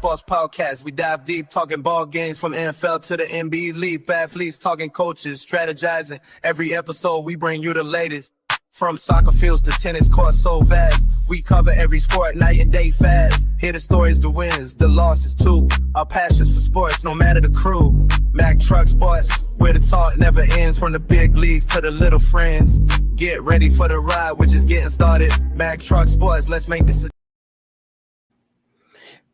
Sports Podcast. We dive deep, talking ball games from NFL to the NBA, elite athletes, talking coaches, strategizing. Every episode, we bring you the latest. From soccer fields to tennis courts so vast. We cover every sport, night and day fast. Hear the stories, the wins, the losses too. Our passions for sports, no matter the crew. Mack Truck Sports, where the talk never ends. From the big leagues to the little friends. Get ready for the ride, we're just getting started. Mack Truck Sports, let's make this a...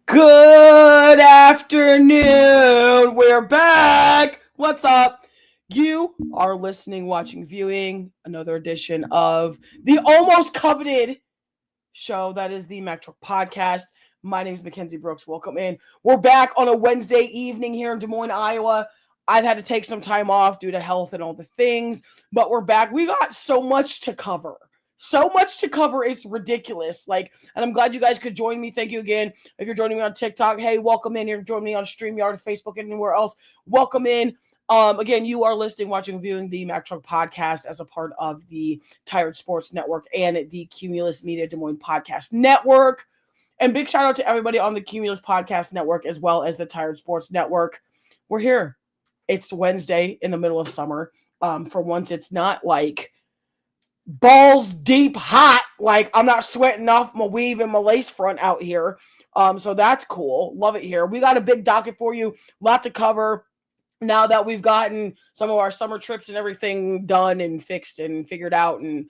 Good afternoon. We're back. What's up? You are listening, watching, viewing another edition of the almost coveted show that is the Mack Truck Podcast. My name is Mackenzie Brooks. Welcome in. We're back on a Wednesday evening here in Des Moines, Iowa. I've had to take some time off due to health and all the things, but we're back. We got so much to cover. So much to cover, it's ridiculous. And I'm glad you guys could join me. Thank you again. If you're joining me on TikTok, hey, welcome in. You're joining me on StreamYard, Facebook, and anywhere else. Welcome in. Again, you are listening, watching, viewing the Mack Truck Podcast as a part of the Tired Sports Network and the Cumulus Media Des Moines Podcast Network. And big shout out to everybody on the Cumulus Podcast Network as well as the Tired Sports Network. We're here. It's Wednesday in the middle of summer. For once, it's not like balls deep hot. I'm not sweating off my weave and my lace front out here. So that's cool. Love it here. We got a big docket for you. A lot to cover. Now that we've gotten some of our summer trips and everything done and fixed and figured out and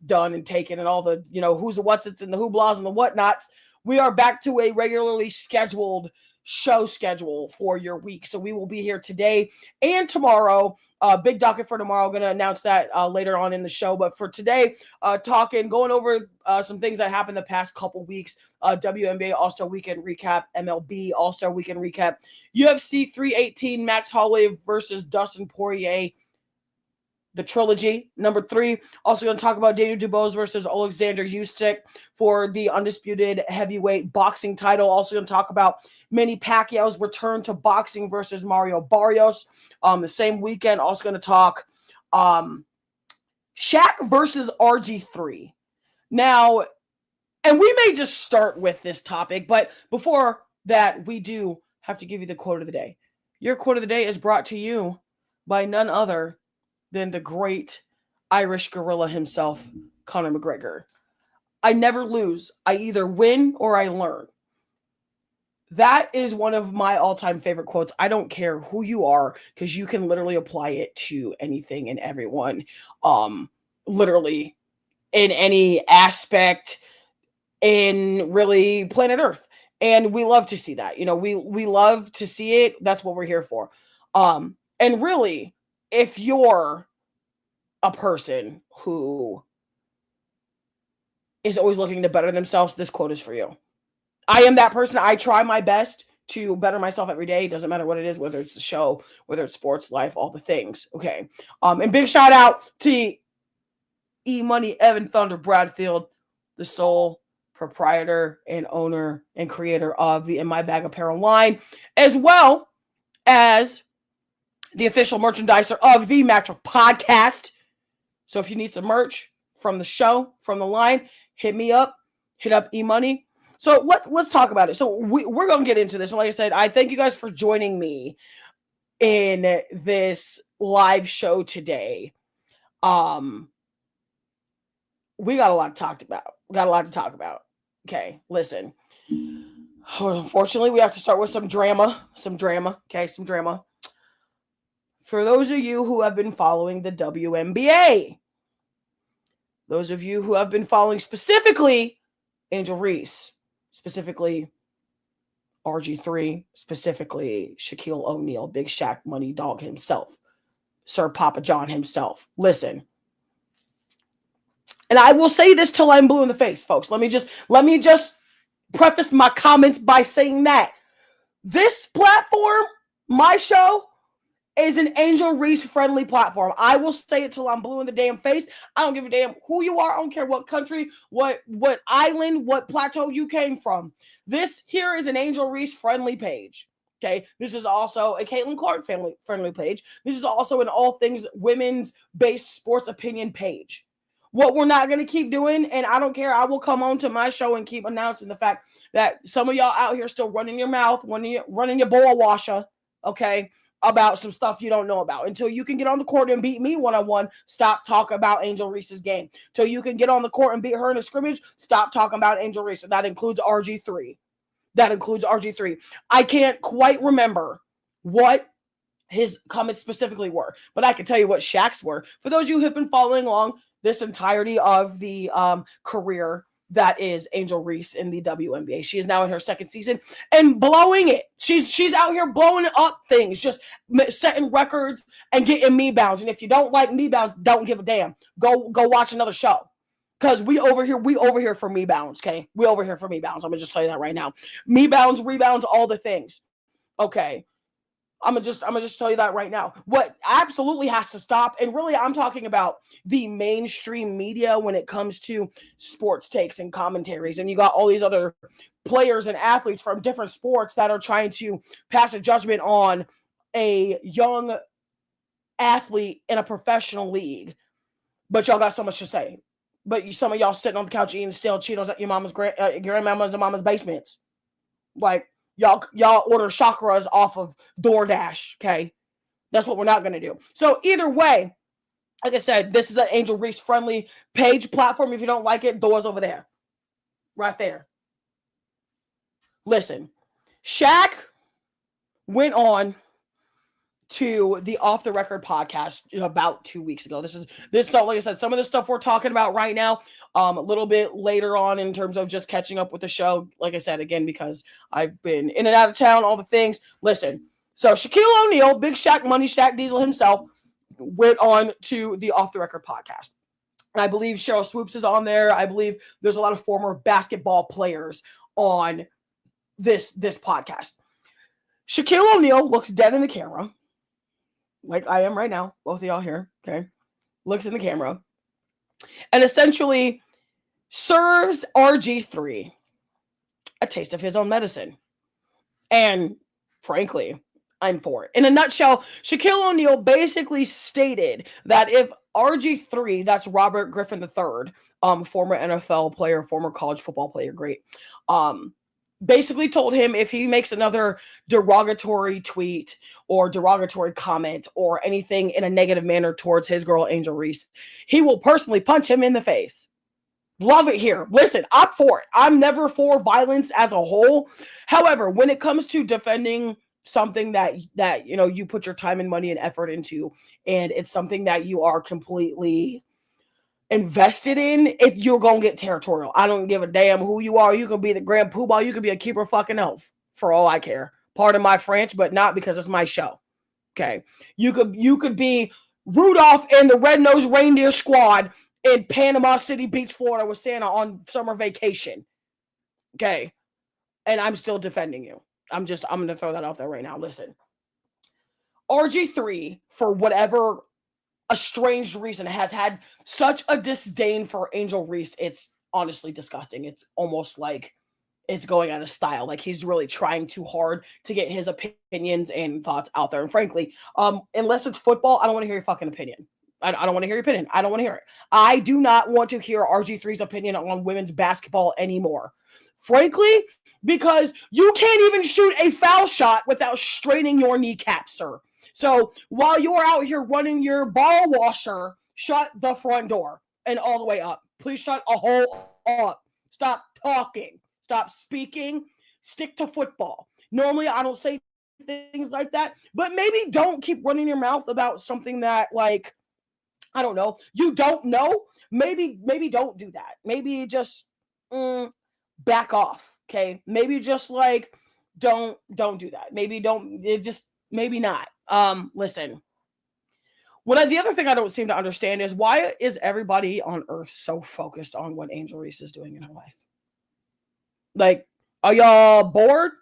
done and taken and all the, who's and what's it's and the hooplas and the whatnots, we are back to a regularly scheduled show schedule for your week. So we will be here today and tomorrow. Big docket for tomorrow. I'm going to announce that later on in the show. But for today, going over some things that happened the past couple weeks. WNBA All-Star Weekend recap, MLB All-Star Weekend recap, UFC 318, Max Holloway versus Dustin Poirier, the trilogy, number 3. Also going to talk about Daniel Dubois versus Alexander Usyk for the undisputed heavyweight boxing title. Also going to talk about Manny Pacquiao's return to boxing versus Mario Barrios the same weekend. Also going to talk Shaq versus RG3. Now, and we may just start with this topic, but before that, we do have to give you the quote of the day. Your quote of the day is brought to you by none other than the great Irish gorilla himself, Conor McGregor. I never lose. I either win or I learn. That is one of my all-time favorite quotes. I don't care who you are, because you can literally apply it to anything and everyone. Literally in any aspect in really planet Earth. And we love to see that. We love to see it. That's what we're here for. And really, if you're a person who is always looking to better themselves, this quote is for you. I am that person. I try my best to better myself every day. It doesn't matter what it is, whether it's the show, whether it's sports, life, all the things. Okay. And big shout out to E-Money Evan Thunder Bradfield, the sole proprietor and owner and creator of the In My Bag apparel line, as well as the official merchandiser of the Mack Truck Podcast. So if you need some merch from the show, from the line, hit me up. Hit up E-Money. So let's talk about it. So we're going to get into this. And like I said, I thank you guys for joining me in this live show today. We got a lot to talk about. Okay, listen. Unfortunately, we have to start with some drama. Okay, some drama. For those of you who have been following the WNBA, those of you who have been following specifically Angel Reese, specifically RG3, specifically Shaquille O'Neal, Big Shaq Money Dog himself, Sir Papa John himself. Listen. And I will say this till I'm blue in the face, folks. Let me just preface my comments by saying that this platform, my show, is an Angel Reese friendly platform. I will say it till I'm blue in the damn face. I don't give a damn who you are. I don't care what country, what island, what plateau you came from. This here is an Angel Reese friendly page. Okay. This is also a Caitlin Clark friendly page. This is also an all things women's based sports opinion page. What we're not going to keep doing, and I don't care, I will come on to my show and keep announcing the fact that some of y'all out here still running your mouth, running your boil washer, okay, about some stuff you don't know about. Until you can get on the court and beat me one-on-one, stop talking about Angel Reese's game. Until you can get on the court and beat her in a scrimmage, stop talking about Angel Reese. That includes RG3. I can't quite remember what his comments specifically were, but I can tell you what Shaq's were. For those of you who have been following along this entirety of the career that is Angel Reese in the WNBA. She is now in her second season and blowing it. She's out here blowing up things, just setting records and getting me bounds. And if you don't like me bounds, don't give a damn. Go watch another show. Because we over here for me bounds, okay? We over here for me bounds. I'm gonna just tell you that right now. Me bounds, rebounds, all the things. Okay. I'm gonna just tell you that right now. What absolutely has to stop, and really I'm talking about the mainstream media when it comes to sports takes and commentaries, and you got all these other players and athletes from different sports that are trying to pass a judgment on a young athlete in a professional league. But y'all got so much to say. But some of y'all sitting on the couch eating stale Cheetos at your mama's grandmama's and mama's basements. Like, y'all order chakras off of DoorDash, okay? That's what we're not going to do. So either way, like I said, this is an Angel Reese friendly page platform. If you don't like it, doors over there. Right there. Listen, Shaq went on to the Off the Record podcast about 2 weeks ago. This like I said, some of the stuff we're talking about right now, a little bit later on in terms of just catching up with the show. Like I said, again, because I've been in and out of town, all the things. Listen, so Shaquille O'Neal, Big Shaq Money, Shaq Diesel himself, went on to the Off the Record podcast. And I believe Cheryl Swoops is on there. I believe there's a lot of former basketball players on this podcast. Shaquille O'Neal looks dead in the camera, like I am right now, both of y'all here, okay, looks in the camera, and essentially serves RG3 a taste of his own medicine. And frankly, I'm for it. In a nutshell, Shaquille O'Neal basically stated that if RG3, that's Robert Griffin III, former NFL player, former college football player, great, basically told him if he makes another derogatory tweet or derogatory comment or anything in a negative manner towards his girl, Angel Reese, he will personally punch him in the face. Love it here. Listen, I'm for it. I'm never for violence as a whole. However, when it comes to defending something that you know you put your time and money and effort into, and it's something that you are completely invested in, if you're gonna get territorial. I don't give a damn who you are. You could be the grand poobah, you could be a keeper fucking elf, for all I care. Pardon my French, but not because it's my show. Okay. You could be Rudolph and the Red-Nosed Reindeer Squad in Panama City Beach, Florida with Santa on summer vacation. Okay. And I'm still defending you. I'm gonna throw that out there right now. Listen. RG3, for whatever a strange reason, has had such a disdain for Angel Reese. It's honestly disgusting. It's almost like it's going out of style. Like he's really trying too hard to get his opinions and thoughts out there. And frankly, unless it's football, I don't want to hear your fucking opinion. I don't want to hear your opinion. I don't want to hear it. I do not want to hear RG3's opinion on women's basketball anymore. Frankly, because you can't even shoot a foul shot without straining your kneecap, sir. So while you're out here running your ball washer, shut the front door and all the way up. Please shut a hole up. Stop talking. Stop speaking. Stick to football. Normally, I don't say things like that, but maybe don't keep running your mouth about something that, like, I don't know, you don't know. Maybe don't do that. Maybe just back off. Okay. Maybe just like don't do that. Maybe maybe not. Listen. The other thing I don't seem to understand is, why is everybody on earth so focused on what Angel Reese is doing in her life? Like, are y'all bored?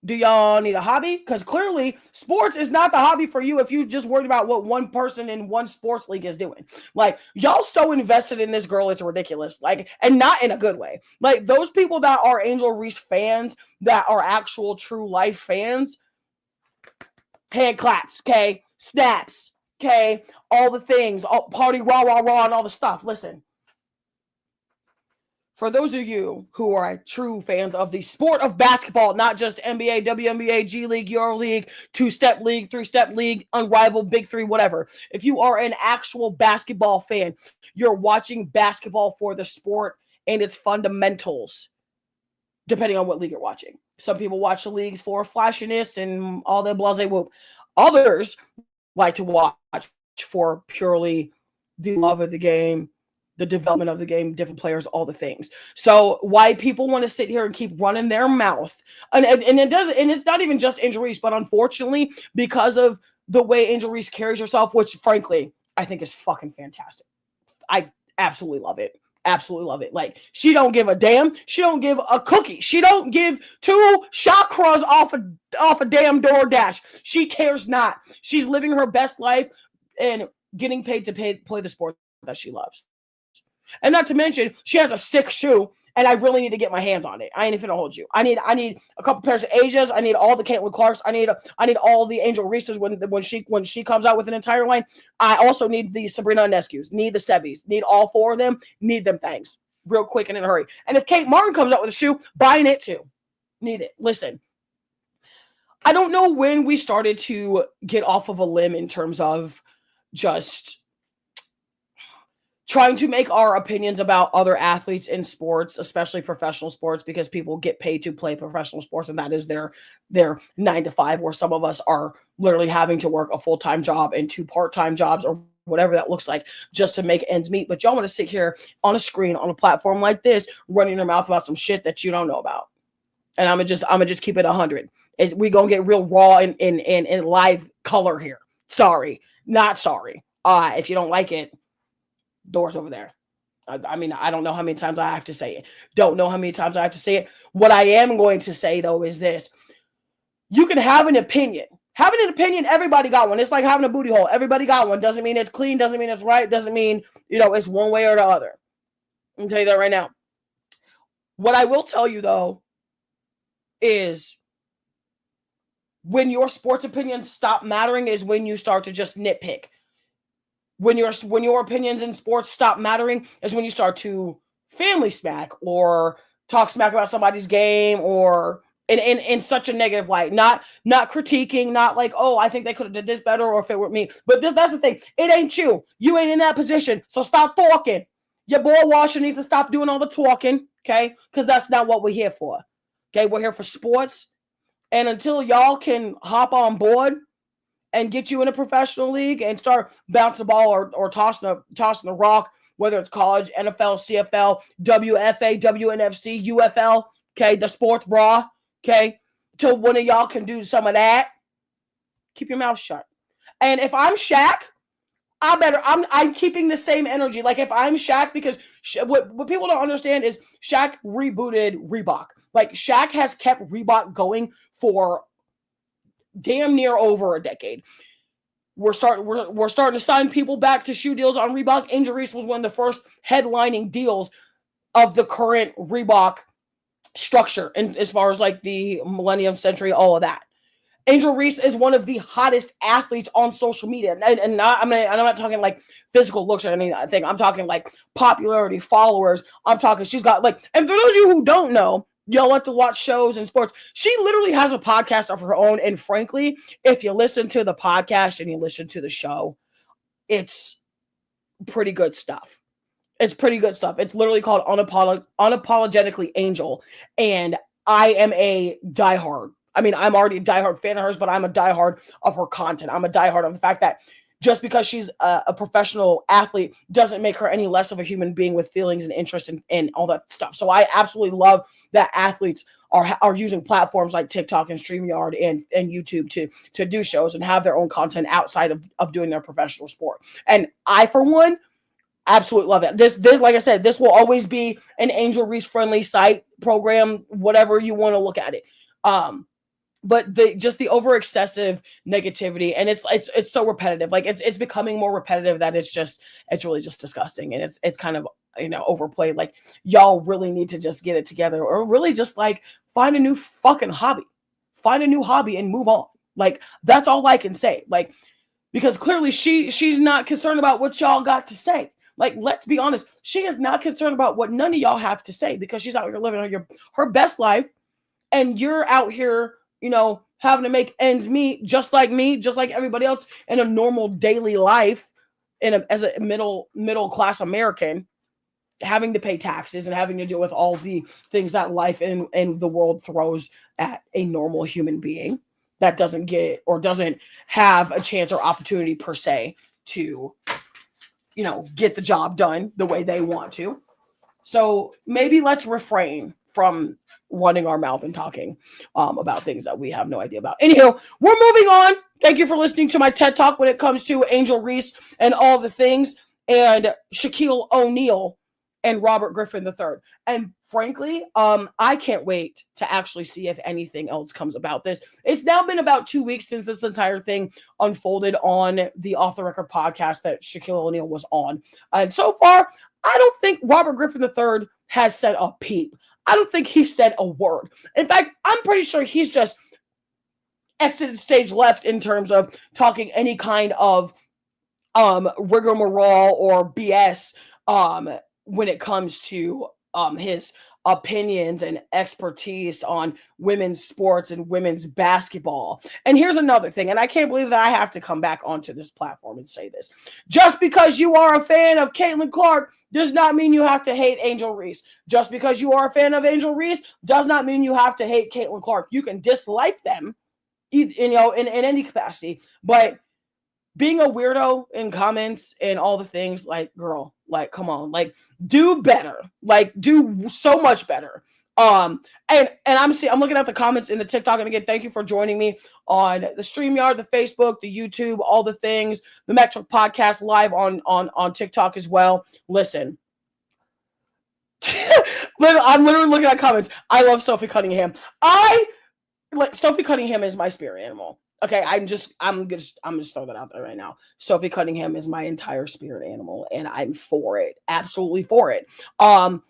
Do y'all need a hobby? Because clearly, sports is not the hobby for you if you just worried about what one person in one sports league is doing. Like, y'all so invested in this girl, it's ridiculous. Like, and not in a good way. Like, those people that are Angel Reese fans, that are actual true life fans, hand claps, okay? Snaps, okay? All the things, all party, rah, rah, rah, and all the stuff. Listen, For those of you who are true fans of the sport of basketball, not just NBA, WNBA, G League, Euro League, two-step league, three-step league, unrivaled, big three, whatever. If you are an actual basketball fan, you're watching basketball for the sport and its fundamentals, depending on what league you're watching. Some people watch the leagues for flashiness and all that blase whoop. Others like to watch for purely the love of the game, the development of the game, different players, all the things. So why people want to sit here and keep running their mouth, and it does, and it's not even just Angel Reese, but unfortunately, because of the way Angel Reese carries herself, which frankly I think is fucking fantastic. I absolutely love it. Absolutely love it. Like, she don't give a damn. She don't give a cookie. She don't give two chakras off a damn DoorDash. She cares not. She's living her best life and getting paid to play the sport that she loves. And not to mention, she has a sick shoe, and I really need to get my hands on it. I ain't even gonna hold you. I need a couple pairs of Asias. I need all the Caitlin Clarks. I need all the Angel Reeses when she comes out with an entire line. I also need the Sabrina Ionescu's, need the Sebbies, need all four of them, need them things real quick and in a hurry. And if Kate Martin comes out with a shoe, buying it too. Need it. Listen, I don't know when we started to get off of a limb in terms of just trying to make our opinions about other athletes in sports, especially professional sports, because people get paid to play professional sports, and that is their 9 to 5, where some of us are literally having to work a full-time job and 2 part-time jobs or whatever that looks like just to make ends meet. But y'all want to sit here on a screen, on a platform like this, running your mouth about some shit that you don't know about. And I'm gonna just keep it 100. We gonna get real raw in live color here. Sorry, not sorry. If you don't like it, doors over there. I mean, I don't know how many times I have to say it. Don't know how many times I have to say it. What I am going to say, though, is this. You can have an opinion. Having an opinion, everybody got one. It's like having a booty hole. Everybody got one. Doesn't mean it's clean. Doesn't mean it's right. Doesn't mean, it's one way or the other. I'm going to tell you that right now. What I will tell you, though, is when your sports opinions stop mattering is when you start to just nitpick. When your opinions in sports stop mattering is when you start to family smack or talk smack about somebody's game, or in such a negative light. Not critiquing, not like, oh, I think they could have did this better, or if it were me. But that's the thing. It ain't you. You ain't in that position. So stop talking. Your boy Washer needs to stop doing all the talking, okay? Because that's not what we're here for. Okay, we're here for sports. And until y'all can hop on board and get you in a professional league and start bouncing the ball or tossing the rock, whether it's college, NFL, CFL, WFA, WNFC, UFL, okay, the sports bra, okay, till one of y'all can do some of that, keep your mouth shut. And if I'm Shaq, I'm keeping the same energy. Like, if I'm Shaq, because what people don't understand is Shaq rebooted Reebok. Like, Shaq has kept Reebok going for damn near over a decade. We're starting to sign people back to shoe deals on Reebok. Angel Reese was one of the first headlining deals of the current Reebok structure, and as far as like the millennium century, all of that. Angel Reese is one of the hottest athletes on social media, and I'm not talking like physical looks or anything. I'm talking like popularity, followers. I'm talking she's got like, and for those of you who don't know, y'all like to watch shows and sports. She literally has a podcast of her own. And frankly, if you listen to the podcast and you listen to the show, it's pretty good stuff. It's pretty good stuff. It's literally called Unapologetically Angel. And I am a diehard. I mean, I'm already a diehard fan of hers, but I'm a diehard of her content. I'm a diehard of the fact that just because she's a professional athlete doesn't make her any less of a human being with feelings and interest and all that stuff. So I absolutely love that athletes are using platforms like TikTok and StreamYard and YouTube to do shows and have their own content outside of doing their professional sport. And I, for one, absolutely love it. This, like I said, this will always be an Angel Reese friendly site, program, whatever you want to look at it. But the over excessive negativity, and it's so repetitive. Like it's becoming more repetitive that it's really just disgusting, and it's kind of overplayed. Like, y'all really need to just get it together, or really just like find a new fucking hobby, and move on. Like, that's all I can say. Like, because clearly she's not concerned about what y'all got to say. Like, let's be honest. She is not concerned about what none of y'all have to say because she's out here living her best life. And you're out here, having to make ends meet just like me, just like everybody else in a normal daily life as a middle class American, having to pay taxes and having to deal with all the things that life and the world throws at a normal human being that doesn't get or doesn't have a chance or opportunity per se to, get the job done the way they want to. So maybe let's refrain from running our mouth and talking about things that we have no idea about. Anyhow, we're moving on. Thank you for listening to my TED Talk when it comes to Angel Reese and all the things, and Shaquille O'Neal and Robert Griffin III. And frankly, I can't wait to actually see if anything else comes about this. It's now been about 2 weeks since this entire thing unfolded on the Off the Record podcast that Shaquille O'Neal was on. And so far, I don't think Robert Griffin III has said a peep. I don't think he said a word. In fact, I'm pretty sure he's just exited stage left in terms of talking any kind of rigmarole or BS when it comes to his opinions and expertise on women's sports and women's basketball. And here's another thing, and I can't believe that I have to come back onto this platform and say this. Just because you are a fan of Caitlin Clark does not mean you have to hate Angel Reese. Just because you are a fan of Angel Reese does not mean you have to hate Caitlin Clark. You can dislike them, in any capacity, but being a weirdo in comments and all the things, like, girl, like, come on, like, do better, like, do so much better. And I'm looking at the comments in the TikTok, and again, thank you for joining me on the StreamYard, the Facebook, the YouTube, all the things, the Metro Podcast live on TikTok as well. Listen, I'm literally looking at comments. I love Sophie Cunningham. Sophie Cunningham is my spirit animal. Okay, I'm just throw that out there right now. Sophie Cunningham is my entire spirit animal, and I'm for it, absolutely for it.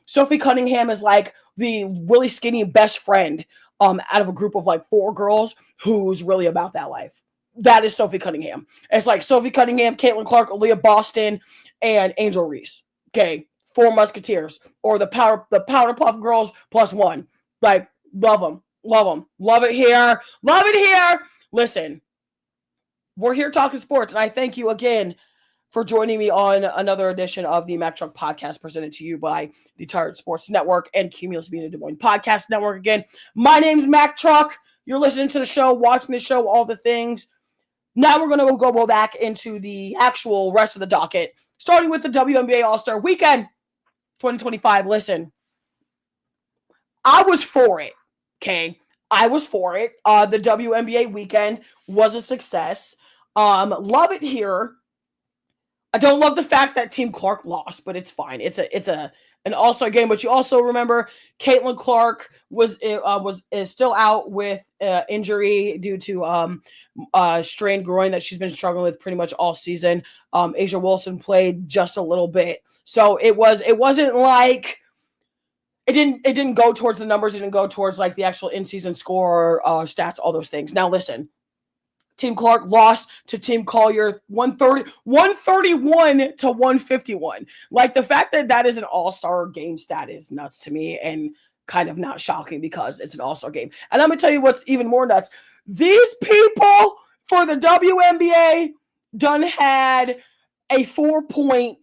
Sophie Cunningham is like the really skinny best friend out of a group of like 4 girls who's really about that life. That is Sophie Cunningham. It's like Sophie Cunningham, Caitlin Clark, Aaliyah Boston, and Angel Reese. Okay, 4 Musketeers, or the Powderpuff Girls plus 1. Like, love them, love it here, love it here. Listen, we're here talking sports, and I thank you again for joining me on another edition of the Mack Truck Podcast presented to you by the Tired Sports Network and Cumulus Media Des Moines Podcast Network. Again, my name's Mack Truck. You're listening to the show, watching the show, all the things. Now we're going to go back into the actual rest of the docket, starting with the WNBA All-Star Weekend 2025. Listen, I was for it, okay? I was for it. The WNBA weekend was a success. Love it here. I don't love the fact that Team Clark lost, but it's fine. It's an all-star game. But you also remember Caitlin Clark is still out with injury due to strained groin that she's been struggling with pretty much all season. Asia Wilson played just a little bit, so it wasn't like. It didn't go towards the numbers. It didn't go towards like the actual in-season score, stats, all those things. Now listen, Team Clark lost to Team Collier 131 to 151. Like, the fact that is an all-star game stat is nuts to me, and kind of not shocking because it's an all-star game. And I'm going to tell you what's even more nuts. These people for the WNBA done had a 4-point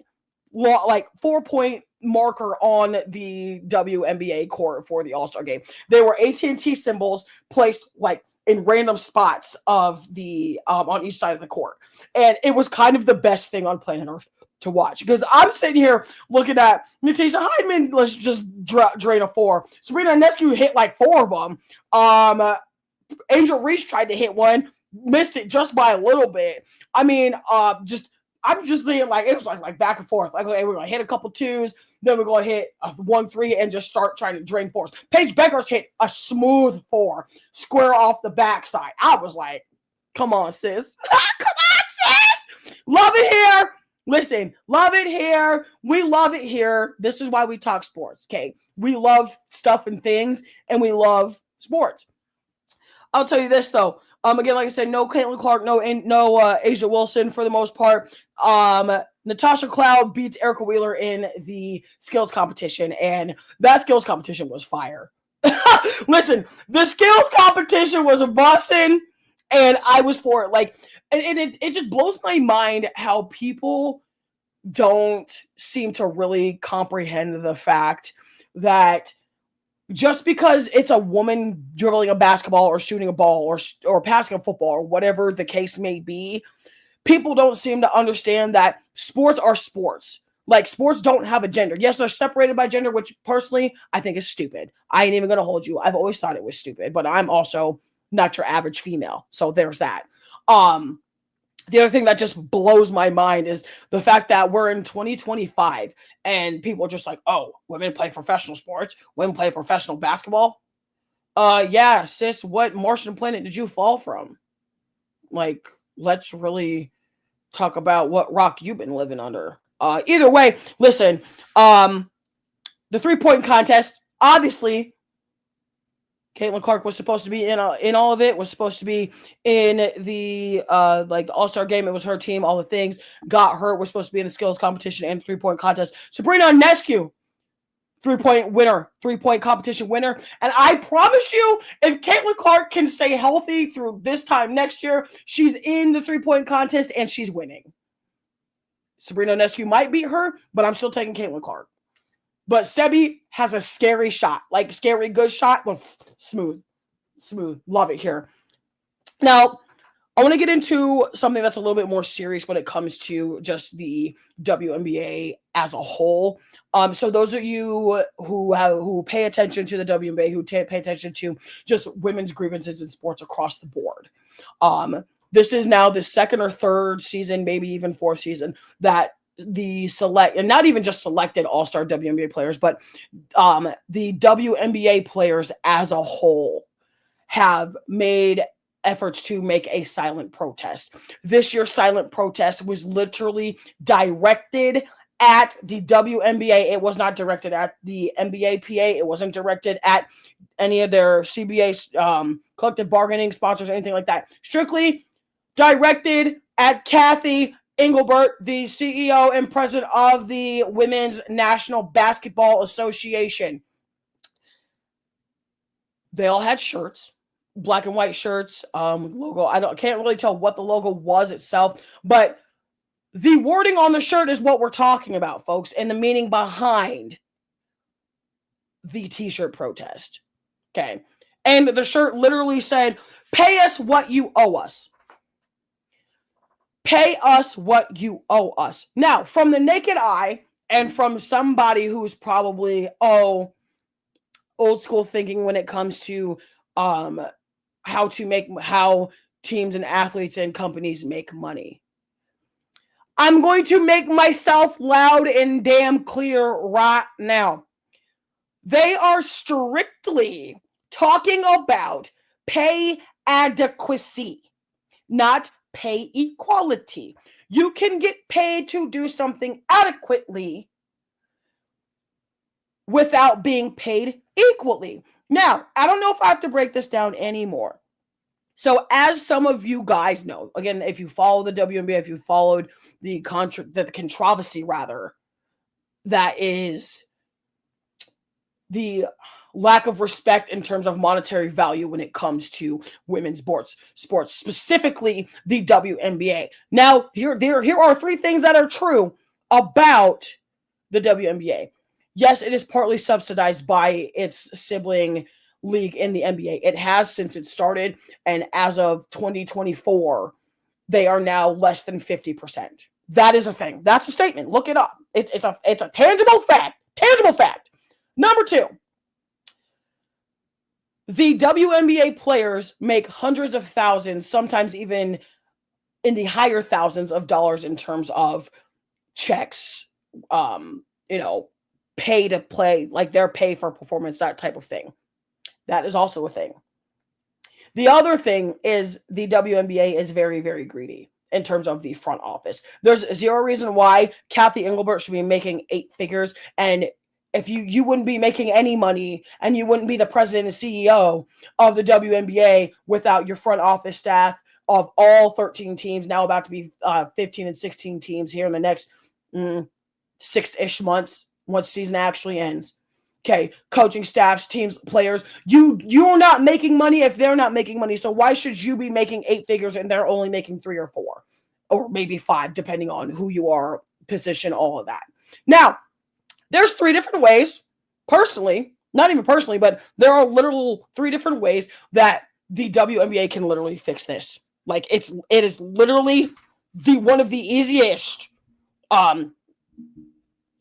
marker on the WNBA court for the All-Star game. There were AT&T symbols placed like in random spots of the on each side of the court, and it was kind of the best thing on planet Earth to watch, because I'm sitting here looking at Natasha Hyman, let's just drain a 4. Sabrina Ionescu hit like 4 of them. Angel Reese tried to hit one, missed it just by a little bit. I mean, I'm just thinking like it was like back and forth. Like, okay, we're gonna hit a couple 2s, then we're gonna hit a 1-3 and just start trying to drain 4s. Paige Beckers hit a smooth 4, square off the backside. I was like, come on, sis. Come on, sis. Love it here. Listen, love it here. We love it here. This is why we talk sports, okay? We love stuff and things, and we love sports. I'll tell you this, though. Again, like I said, no Caitlin Clark, no Asia Wilson for the most part. Natasha Cloud beats Erica Wheeler in the skills competition, and that skills competition was fire. Listen, the skills competition was a bussin', and I was for it. Like, and it just blows my mind how people don't seem to really comprehend the fact that just because it's a woman dribbling a basketball or shooting a ball or passing a football or whatever the case may be, people don't seem to understand that sports are sports. Like, sports don't have a gender. Yes, they're separated by gender, which personally I think is stupid. I ain't even going to hold you. I've always thought it was stupid, but I'm also not your average female. So there's that. The other thing that just blows my mind is the fact that we're in 2025 and people are just like, oh, women play professional sports, women play professional basketball. Yeah, sis, what Martian planet did you fall from? Like, let's really talk about what rock you've been living under. Either way, listen, the 3-point contest, obviously, Caitlin Clark was supposed to be in all of it, was supposed to be in the the All-Star game. It was her team, all the things. Got hurt, was supposed to be in the skills competition and 3-point contest. Sabrina Ionescu, 3-point competition winner. And I promise you, if Caitlin Clark can stay healthy through this time next year, she's in the 3-point contest and she's winning. Sabrina Ionescu might beat her, but I'm still taking Caitlin Clark. But Sebi has a scary shot, like scary good shot. Smooth. Love it here. Now, I want to get into something that's a little bit more serious when it comes to just the WNBA as a whole. So those of you who pay attention to the WNBA, who pay attention to just women's grievances in sports across the board, this is now the second or third season, maybe even fourth season, that the select, and not even just selected all-star WNBA players, but the WNBA players as a whole have made efforts to make a silent protest. This year's silent protest was literally directed at the WNBA. It was not directed at the NBAPA. It wasn't directed at any of their CBA collective bargaining sponsors or anything like that. Strictly directed at Kathy Engelbert, the CEO and president of the Women's National Basketball Association. They all had shirts, black and white shirts, with logo. Can't really tell what the logo was itself, but the wording on the shirt is what we're talking about, folks, and the meaning behind the t-shirt protest. Okay. And the shirt literally said, "Pay us what you owe us. Pay us what you owe us." Now, from the naked eye, and from somebody who's probably, old school thinking when it comes to how teams and athletes and companies make money, I'm going to make myself loud and damn clear right now. They are strictly talking about pay adequacy, not pay equality. You can get paid to do something adequately without being paid equally. Now, I don't know if I have to break this down anymore. So, as some of you guys know, again, if you follow the WNBA, if you followed the controversy, rather, that is the lack of respect in terms of monetary value when it comes to women's sports, specifically the WNBA. Now, here are 3 things that are true about the WNBA. Yes, it is partly subsidized by its sibling league in the NBA. It has since it started, and as of 2024, they are now less than 50%. That is a thing. That's a statement. Look it up. It's a tangible fact. Tangible fact. Number 2. The WNBA players make hundreds of thousands, sometimes even in the higher thousands of dollars in terms of checks, pay to play, like their pay for performance, that type of thing. That is also a thing. The other thing is the WNBA is very, very greedy in terms of the front office. There's zero reason why Kathy Engelbert should be making 8 figures, and if you wouldn't be making any money and you wouldn't be the president and CEO of the WNBA without your front office staff of all 13 teams, now about to be 15 and 16 teams here in the next 6-ish months once season actually ends. Okay, coaching staffs, teams, players. You're not making money if they're not making money. So why should you be making 8 figures and they're only making 3 or 4 or maybe 5, depending on who you are, position, all of that. Now, there's 3 different ways, personally, not even personally, but there are literal 3 different ways that the WNBA can literally fix this. Like it is literally one of the easiest.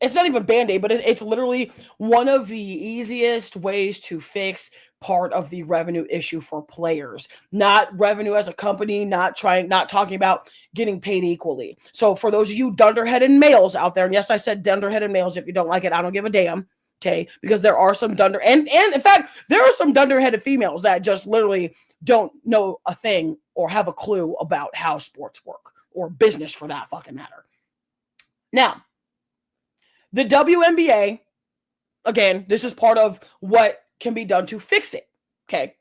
It's not even Band-Aid, but it's literally one of the easiest ways to fix part of the revenue issue for players. Not revenue as a company, not talking about getting paid equally. So for those of you dunderheaded males out there, and yes, I said dunderheaded males. If you don't like it, I don't give a damn. Okay, because there are some and in fact, there are some dunderheaded females that just literally don't know a thing or have a clue about how sports work or business for that fucking matter. Now, the WNBA, again, this is part of what can be done to fix it. Okay.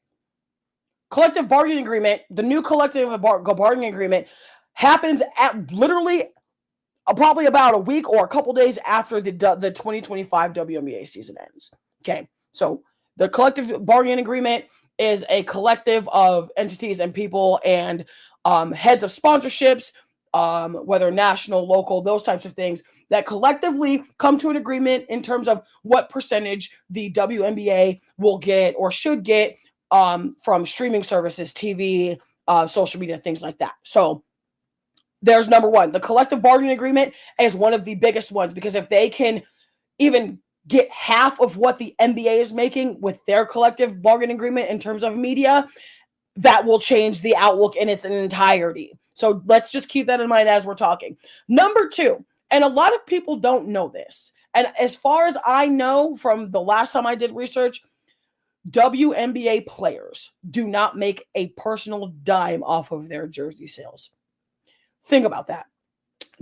Collective bargaining agreement, the new collective bargaining agreement happens at literally probably about a week or a couple days after the 2025 WNBA season ends. Okay. So the collective bargaining agreement is a collective of entities and people and heads of sponsorships, whether national, local, those types of things, that collectively come to an agreement in terms of what percentage the WNBA will get or should get from streaming services, TV, social media, things like that. So there's number one. The collective bargaining agreement is one of the biggest ones, because if they can even get half of what the NBA is making with their collective bargaining agreement in terms of media, that will change the outlook in its entirety. So let's just keep that in mind as we're talking. Number 2, and a lot of people don't know this, and as far as I know from the last time I did research, WNBA players do not make a personal dime off of their jersey sales. Think about that.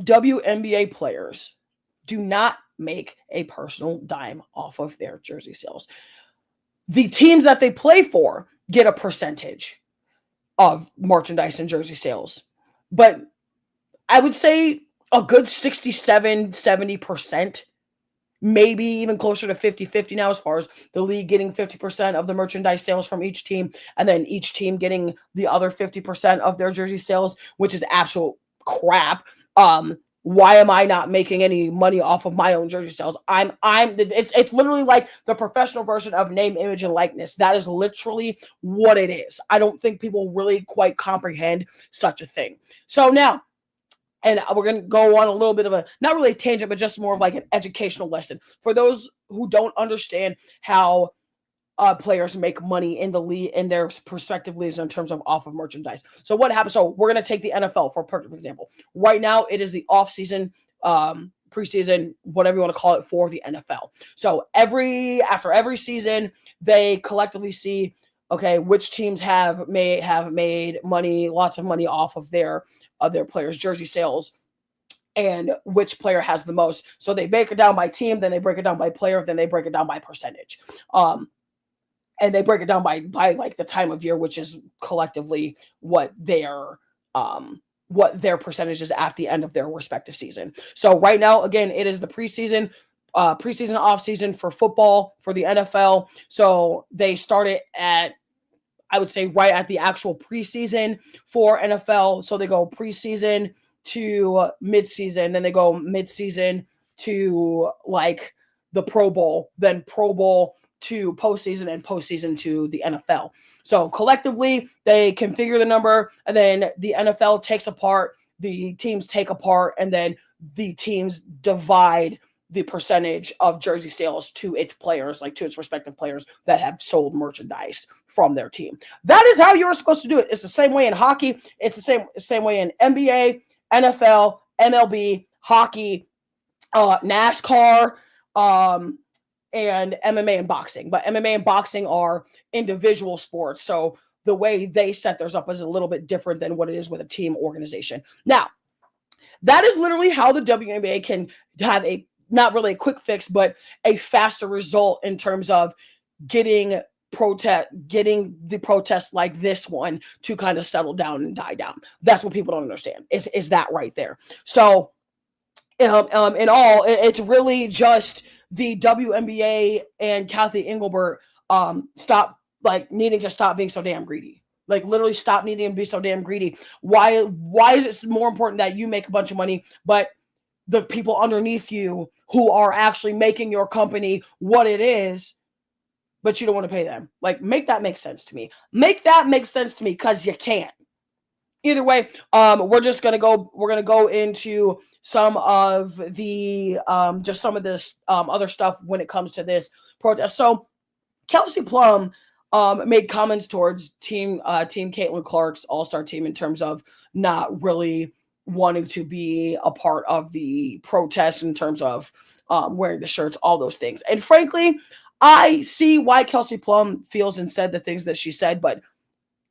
WNBA players do not make a personal dime off of their jersey sales. The teams that they play for get a percentage of merchandise and jersey sales. But I would say a good 67, 70%, maybe even closer to 50-50 now, as far as the league getting 50% of the merchandise sales from each team, and then each team getting the other 50% of their jersey sales, which is absolute crap. Why am I not making any money off of my own jersey sales? It's literally like the professional version of name, image, and likeness. That is literally what it is. I don't think people really quite comprehend such a thing. So now, and we're going to go on a little bit of a, not really a tangent, but just more of like an educational lesson for those who don't understand how players make money in the league, in their prospective leagues, in terms of off of merchandise. So what happens? So we're going to take the NFL for a perfect example. Right now, it is the off season, preseason, whatever you want to call it, for the NFL. So after every season, they collectively see, okay, which teams have made money, lots of money off of their players' jersey sales, and which player has the most. So they break it down by team, then they break it down by player, then they break it down by percentage. And they break it down by like the time of year, which is collectively what their percentage is at the end of their respective season. So right now, again, it is the preseason, off season for football, for the NFL. So they started at, I would say, right at the actual preseason for NFL. So they go preseason to midseason, then they go midseason to like the Pro Bowl, then Pro Bowl to postseason, and postseason to the NFL. So collectively, they configure the number, and then the NFL takes apart, the teams take apart, and then the teams divide the percentage of jersey sales to its players, like to its respective players that have sold merchandise from their team. That is how you're supposed to do it. It's the same way in hockey. It's the same way in NBA, NFL, MLB, hockey, NASCAR, and MMA and boxing. But MMA and boxing are individual sports, so the way they set theirs up is a little bit different than what it is with a team organization. Now, that is literally how the WNBA can have a, not really a quick fix, but a faster result in terms of getting the protests like this one to kind of settle down and die down. That's what people don't understand, is that right there. So In all, it's really just the WNBA and Kathy Engelbert stop needing to stop being so damn greedy. Like literally stop needing to be so damn greedy. Why is it more important that you make a bunch of money, but the people underneath you who are actually making your company what it is, but you don't want to pay them? Like, make that make sense to me. Make that make sense to me, because you can't. Either way, we're gonna go into some of the just some of this other stuff when it comes to this protest. So Kelsey Plum made comments towards team Caitlin Clark's All-Star team in terms of not really wanting to be a part of the protest in terms of wearing the shirts, all those things. And frankly, I see why Kelsey Plum feels and said the things that she said, but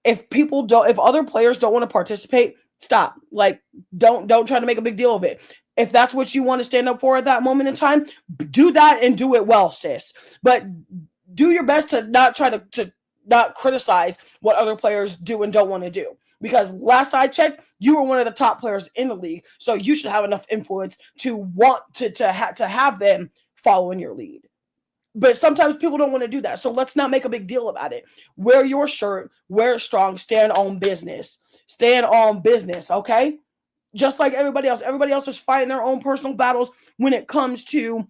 if other players don't want to participate, stop. Like, don't try to make a big deal of it. If that's what you want to stand up for at that moment in time, do that and do it well, sis. But do your best to not try to not criticize what other players do and don't want to do. Because last I checked, you were one of the top players in the league, so you should have enough influence to want to have them follow in your lead. But sometimes people don't want to do that. So let's not make a big deal about it. Wear your shirt, wear it strong, stand on business. Stand on business, okay? Just like everybody else. Everybody else is fighting their own personal battles when it comes to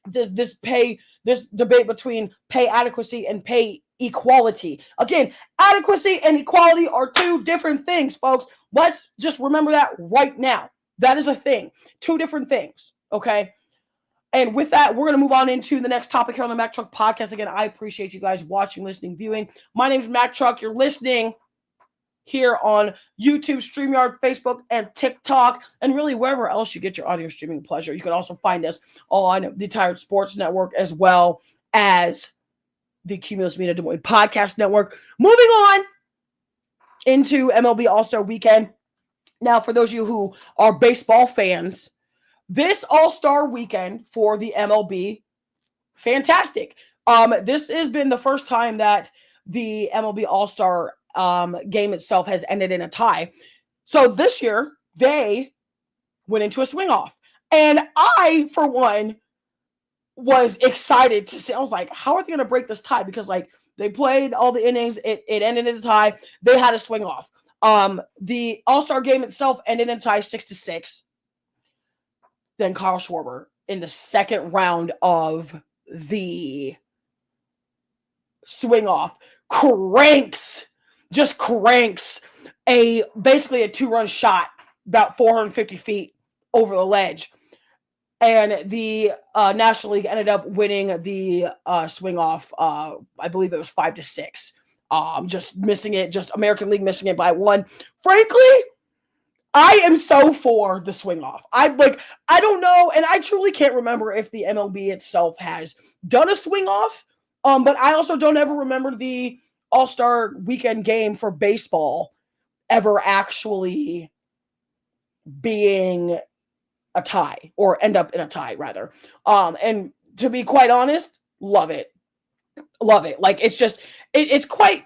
this debate between pay adequacy and pay equality. Again, adequacy and equality are two different things, folks. Let's just remember that right now. That is a thing. Two different things, okay? And with that, we're going to move on into the next topic here on the Mack Truck Podcast. Again, I appreciate you guys watching, listening, viewing. My name is Mack Truck. You're listening here on YouTube, StreamYard, Facebook, and TikTok, and really wherever else you get your audio streaming pleasure. You can also find us on the Tired Sports Network as well as the Cumulus Media Des Moines Podcast Network. Moving on into MLB All-Star Weekend. Now, for those of you who are baseball fans, this All-Star Weekend for the MLB, fantastic. This has been the first time that the MLB All-Star game itself has ended in a tie. So this year, they went into a swing-off. And I, for one, was excited to see. I was like, how are they going to break this tie? Because, like, they played all the innings. It ended in a tie. They had a swing-off. The All-Star game itself ended in a tie 6-6. Then Kyle Schwarber in the second round of the swing off cranks basically a 2-run shot about 450 feet over the ledge. And the National League ended up winning the swing off. I believe it was 5-6. Just missing it, just American League missing it by 1. Frankly, I am so for the swing off. I don't know, and I truly can't remember if the MLB itself has done a swing off. But I also don't ever remember the All-Star Weekend game for baseball ever actually being a tie, or end up in a tie rather. And to be quite honest, love it. Like, it's just it's quite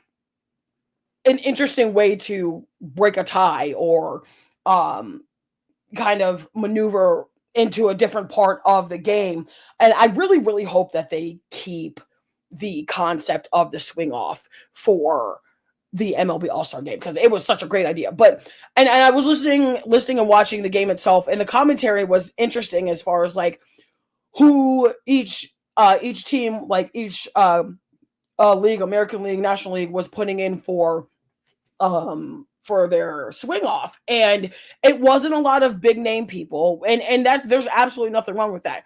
an interesting way to break a tie, or kind of maneuver into a different part of the game. And I really, really hope that they keep the concept of the swing off for the MLB All-Star game, because it was such a great idea. But and I was listening and watching the game itself, and the commentary was interesting as far as like who each team, like each league, American League, National League, was putting in for their swing off. And it wasn't a lot of big name people, and that there's absolutely nothing wrong with that.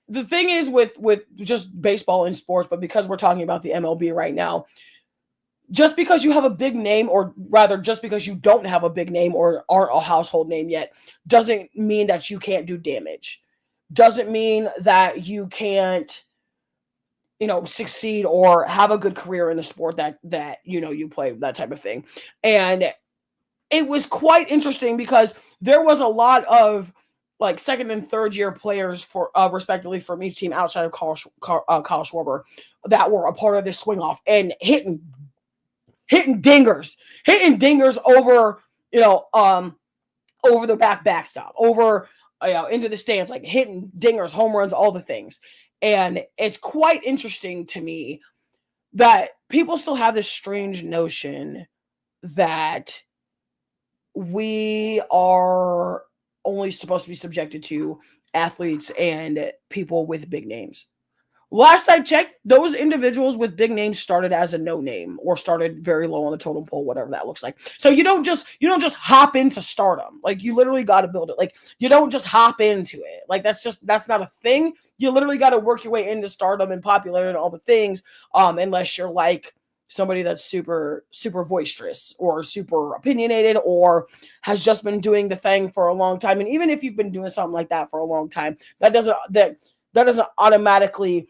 The thing is with just baseball and sports, but because we're talking about the MLB right now, just because you have a big name, or rather just because you don't have a big name or aren't a household name yet, doesn't mean that you can't do damage. Doesn't mean that you can't, succeed or have a good career in the sport that you play, that type of thing. And it was quite interesting because there was a lot of like second and third year players for respectively from each team outside of Kyle Schwarber that were a part of this swing off and hitting dingers over over the backstop, over into the stands, like hitting dingers, home runs, all the things. And it's quite interesting to me that people still have this strange notion that we are only supposed to be subjected to athletes and people with big names. Last I checked, those individuals with big names started as a no name or started very low on the totem pole, whatever that looks like. So you don't just hop into stardom. Like, you literally got to build it. Like, you don't just hop into it. Like, that's not a thing. You literally got to work your way into stardom and popularity and all the things. Unless you're like somebody that's super, super boisterous or super opinionated or has just been doing the thing for a long time. And even if you've been doing something like that for a long time, that doesn't automatically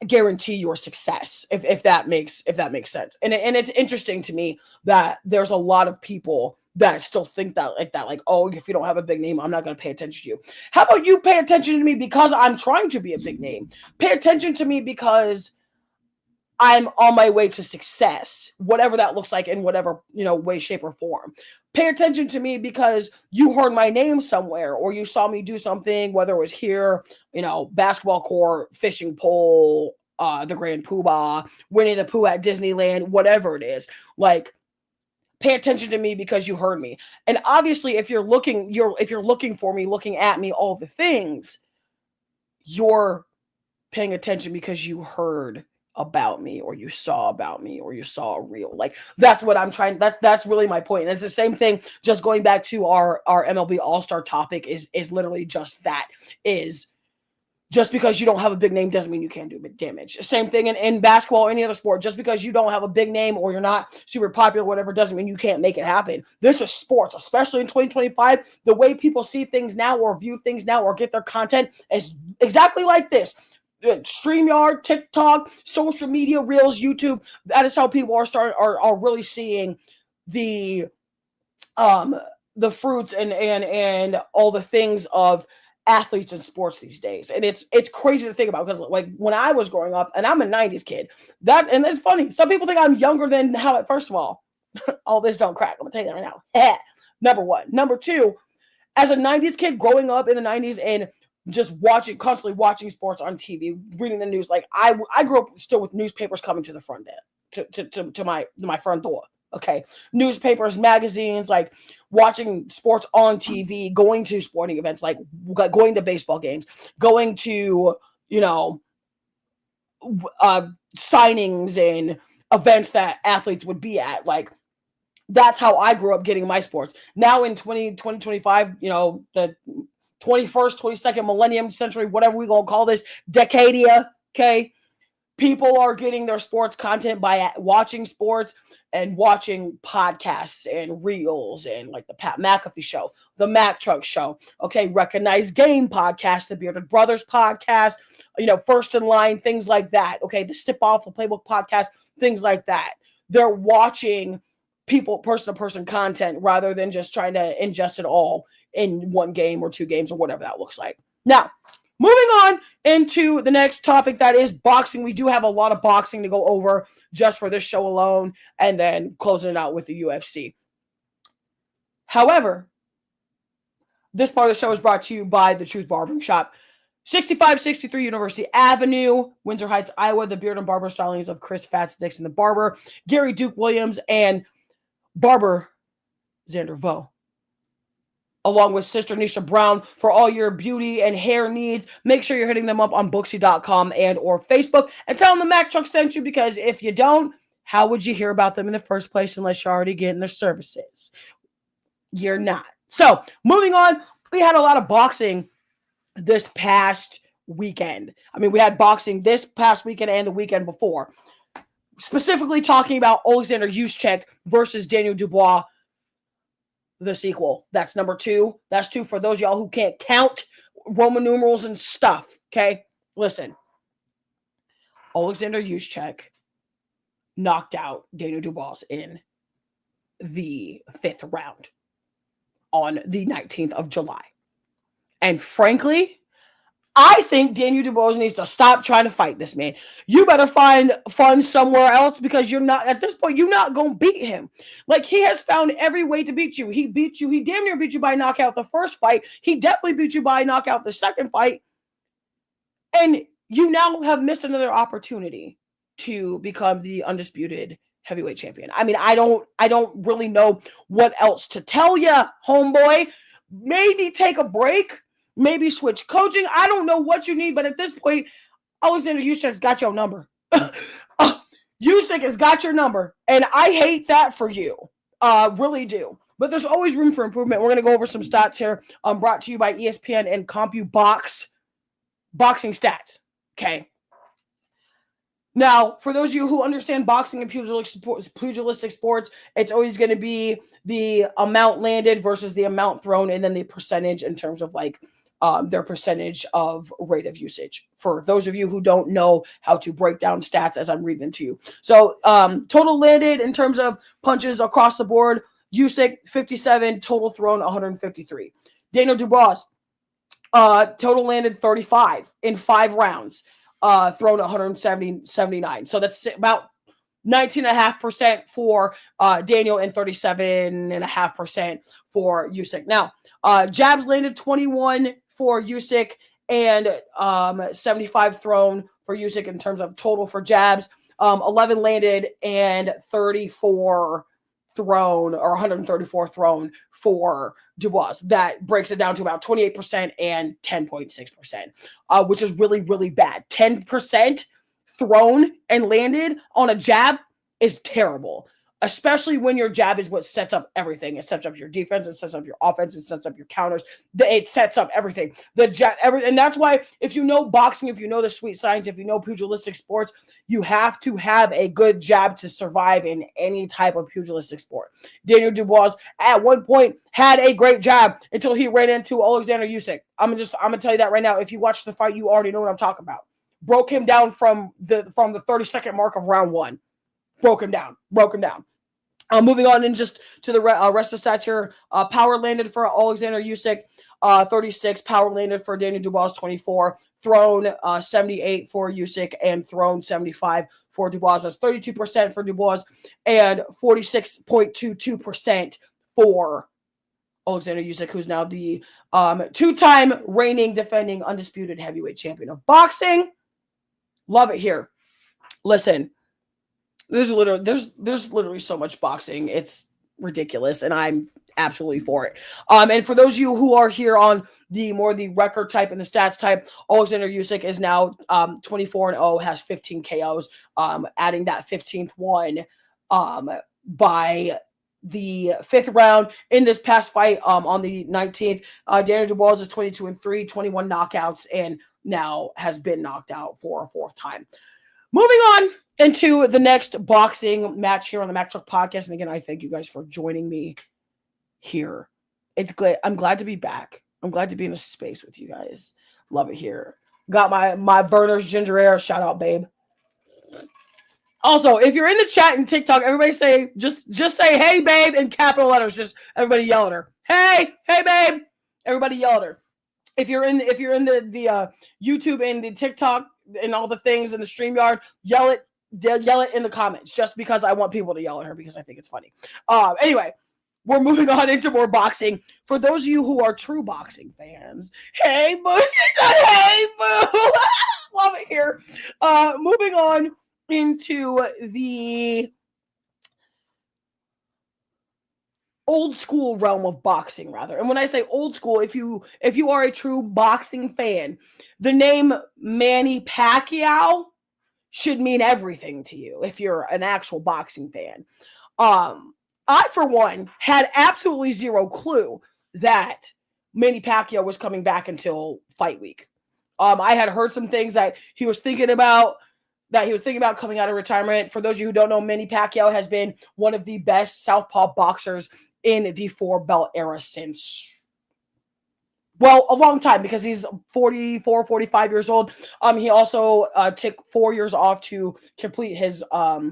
guarantee your success, if that makes sense. And it's interesting to me that there's a lot of people that still think that, like, oh, if you don't have a big name, I'm not going to pay attention to you. How about you pay attention to me because I'm trying to be a big name? Pay attention to me because I'm on my way to success, whatever that looks like in whatever, way, shape, or form. Pay attention to me because you heard my name somewhere or you saw me do something, whether it was here, basketball court, fishing pole, the Grand Poobah, Winnie the Pooh at Disneyland, whatever it is. Like, pay attention to me because you heard me. And obviously, if you're looking for me, looking at me, all the things, you're paying attention because you heard about me or you saw about me or you saw a reel. Like, that's what I'm trying. That's really my point. And it's the same thing, just going back to our MLB All-Star topic is literally just that. Is just because you don't have a big name doesn't mean you can't do damage. Same thing in basketball or any other sport. Just because you don't have a big name or you're not super popular, whatever, doesn't mean you can't make it happen. This is sports, especially in 2025. The way people see things now or view things now or get their content is exactly like this. StreamYard, TikTok, social media, Reels, YouTube. That is how people are really seeing the fruits and all the things of athletes in sports these days. And it's crazy to think about, because like when I was growing up, and I'm a 90s kid, and it's funny, some people think I'm younger than how. First of all this don't crack. I'm gonna tell you that right now. Number one. Number two, as a 90s kid growing up in the 90s and just constantly watching sports on TV, reading the news. Like, I grew up still with newspapers coming to the front door, to my front door. Okay. Newspapers, magazines, like watching sports on TV, going to sporting events, like going to baseball games, going to, signings and events that athletes would be at. Like, that's how I grew up getting my sports. Now in 2025, the 21st, 22nd millennium century, whatever we gonna call this, decadia, okay? People are getting their sports content by watching sports and watching podcasts and reels and like the Pat McAfee show, the Mac Truck show, okay? Recognized Game podcast, the Bearded Brothers podcast, First in Line, things like that, okay? The Sip Off the Playbook podcast, things like that. They're watching people, person-to-person content rather than just trying to ingest it all in one game or two games or whatever that looks like. Now, moving on into the next topic, that is boxing. We do have a lot of boxing to go over just for this show alone, and then closing it out with the UFC. However, this part of the show is brought to you by The Truth Barbering Shop, 6563 University Avenue, Windsor Heights, Iowa. The beard and barber stylings of Chris Fats Dixon the Barber, Gary Duke Williams, and Barber Xander Vo, along with Sister Nisha Brown, for all your beauty and hair needs. Make sure you're hitting them up on Booksy.com and or Facebook, and tell them the Mac Truck sent you, because if you don't, how would you hear about them in the first place unless you're already getting their services? You're not. So, moving on, we had a lot of boxing this past weekend. I mean, we had boxing this past weekend and the weekend before. Specifically talking about Alexander Usyk versus Daniel Dubois, the sequel. That's number 2. That's 2 for those of y'all who can't count Roman numerals and stuff. Okay, listen. Alexander Usyk knocked out Daniel Dubois in the 5th round on the 19th of July. And frankly, I think Daniel Dubois needs to stop trying to fight this man. You better find fun somewhere else because you're not, at this point, you're not going to beat him. Like, he has found every way to beat you. He beat you. He damn near beat you by knockout the first fight. He definitely beat you by knockout the second fight. And you now have missed another opportunity to become the undisputed heavyweight champion. I mean, I don't really know what else to tell you, homeboy. Maybe take a break. Maybe switch coaching. I don't know what you need, but at this point, Alexander Usyk's got your number. Usyk has got your number, and I hate that for you. Really do. But there's always room for improvement. We're going to go over some stats here, brought to you by ESPN and CompuBox boxing stats. Okay. Now, for those of you who understand boxing and pugilistic sports, it's always going to be the amount landed versus the amount thrown, and then the percentage in terms of like their percentage of rate of usage. For those of you who don't know how to break down stats as I'm reading them to you. So total landed in terms of punches across the board, Usyk 57, total thrown 153. Daniel Dubois, total landed 35 in 5 rounds, thrown 179. So that's about 19.5% for Daniel and 37.5% for Usyk. Now, jabs landed 21 for Usyk and 75 thrown for Usyk in terms of total for jabs. 11 landed and 34 thrown, or 134 thrown for Dubois. That breaks it down to about 28% and 10.6%, which is really, really bad. 10% thrown and landed on a jab is terrible, especially when your jab is what sets up everything. It sets up your defense, it sets up your offense, it sets up your counters, it sets up everything. The jab, and that's why if you know boxing, if you know the sweet science, if you know pugilistic sports, you have to have a good jab to survive in any type of pugilistic sport. Daniel Dubois at one point had a great jab until he ran into Alexander Usyk. I'm gonna tell you that right now. If you watch the fight, you already know what I'm talking about. Broke him down from the 30-second mark of round 1. Broke him down. Moving on and just to the rest of the stats here. Power landed for Alexander Usyk, 36. Power landed for Daniel Dubois, 24. Thrown 78 for Usyk and thrown 75 for Dubois. That's 32% for Dubois and 46.22% for Alexander Usyk, who's now the 2-time reigning, defending, undisputed heavyweight champion of boxing. Love it here. Listen. There's literally so much boxing. It's ridiculous, and I'm absolutely for it. And for those of you who are here on the record type and the stats type, Alexander Usyk is now 24-0, has 15 KOs, adding that 15th one by the 5th round in this past fight on the 19th. Daniel Dubois is 22-3, 21 knockouts, and now has been knocked out for a 4th time. Moving on into the next boxing match here on the Mack Truck Podcast. And again, I thank you guys for joining me here. I'm glad to be back. I'm glad to be in a space with you guys. Love it here. Got my Burners ginger ale. Shout out, babe. Also, if you're in the chat and TikTok, everybody say just say hey, babe, in capital letters. Just everybody yell at her. Hey, babe. Everybody yell at her. If you're in the YouTube and the TikTok and all the things in the StreamYard, yell it in the comments, just because I want people to yell at her because I think it's funny. Anyway, we're moving on into more boxing. For those of you who are true boxing fans, hey, boo, she said, hey, boo. Love it here. Moving on into the old school realm of boxing, rather. And when I say old school, if you are a true boxing fan, the name Manny Pacquiao should mean everything to you if you're an actual boxing fan. I, for one, had absolutely zero clue that Manny Pacquiao was coming back until fight week. I had heard some things that he was thinking about coming out of retirement. For those of you who don't know, Manny Pacquiao has been one of the best southpaw boxers in the 4-belt era since, well, a long time, because he's 44, 45 years old. He also took 4 years off to complete his, I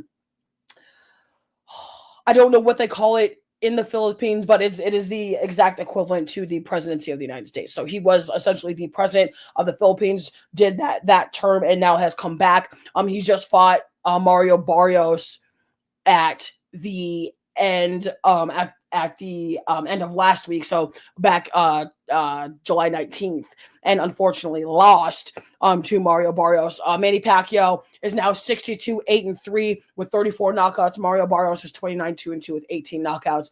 don't know what they call it in the Philippines, but it is the exact equivalent to the presidency of the United States. So he was essentially the president of the Philippines, did that term, and now has come back. He just fought Mario Barrios at the end at the end of last week, so back July 19th, and unfortunately lost to Mario Barrios. Manny Pacquiao is now 62-8-3 with 34 knockouts. Mario Barrios is 29-2-2 with 18 knockouts.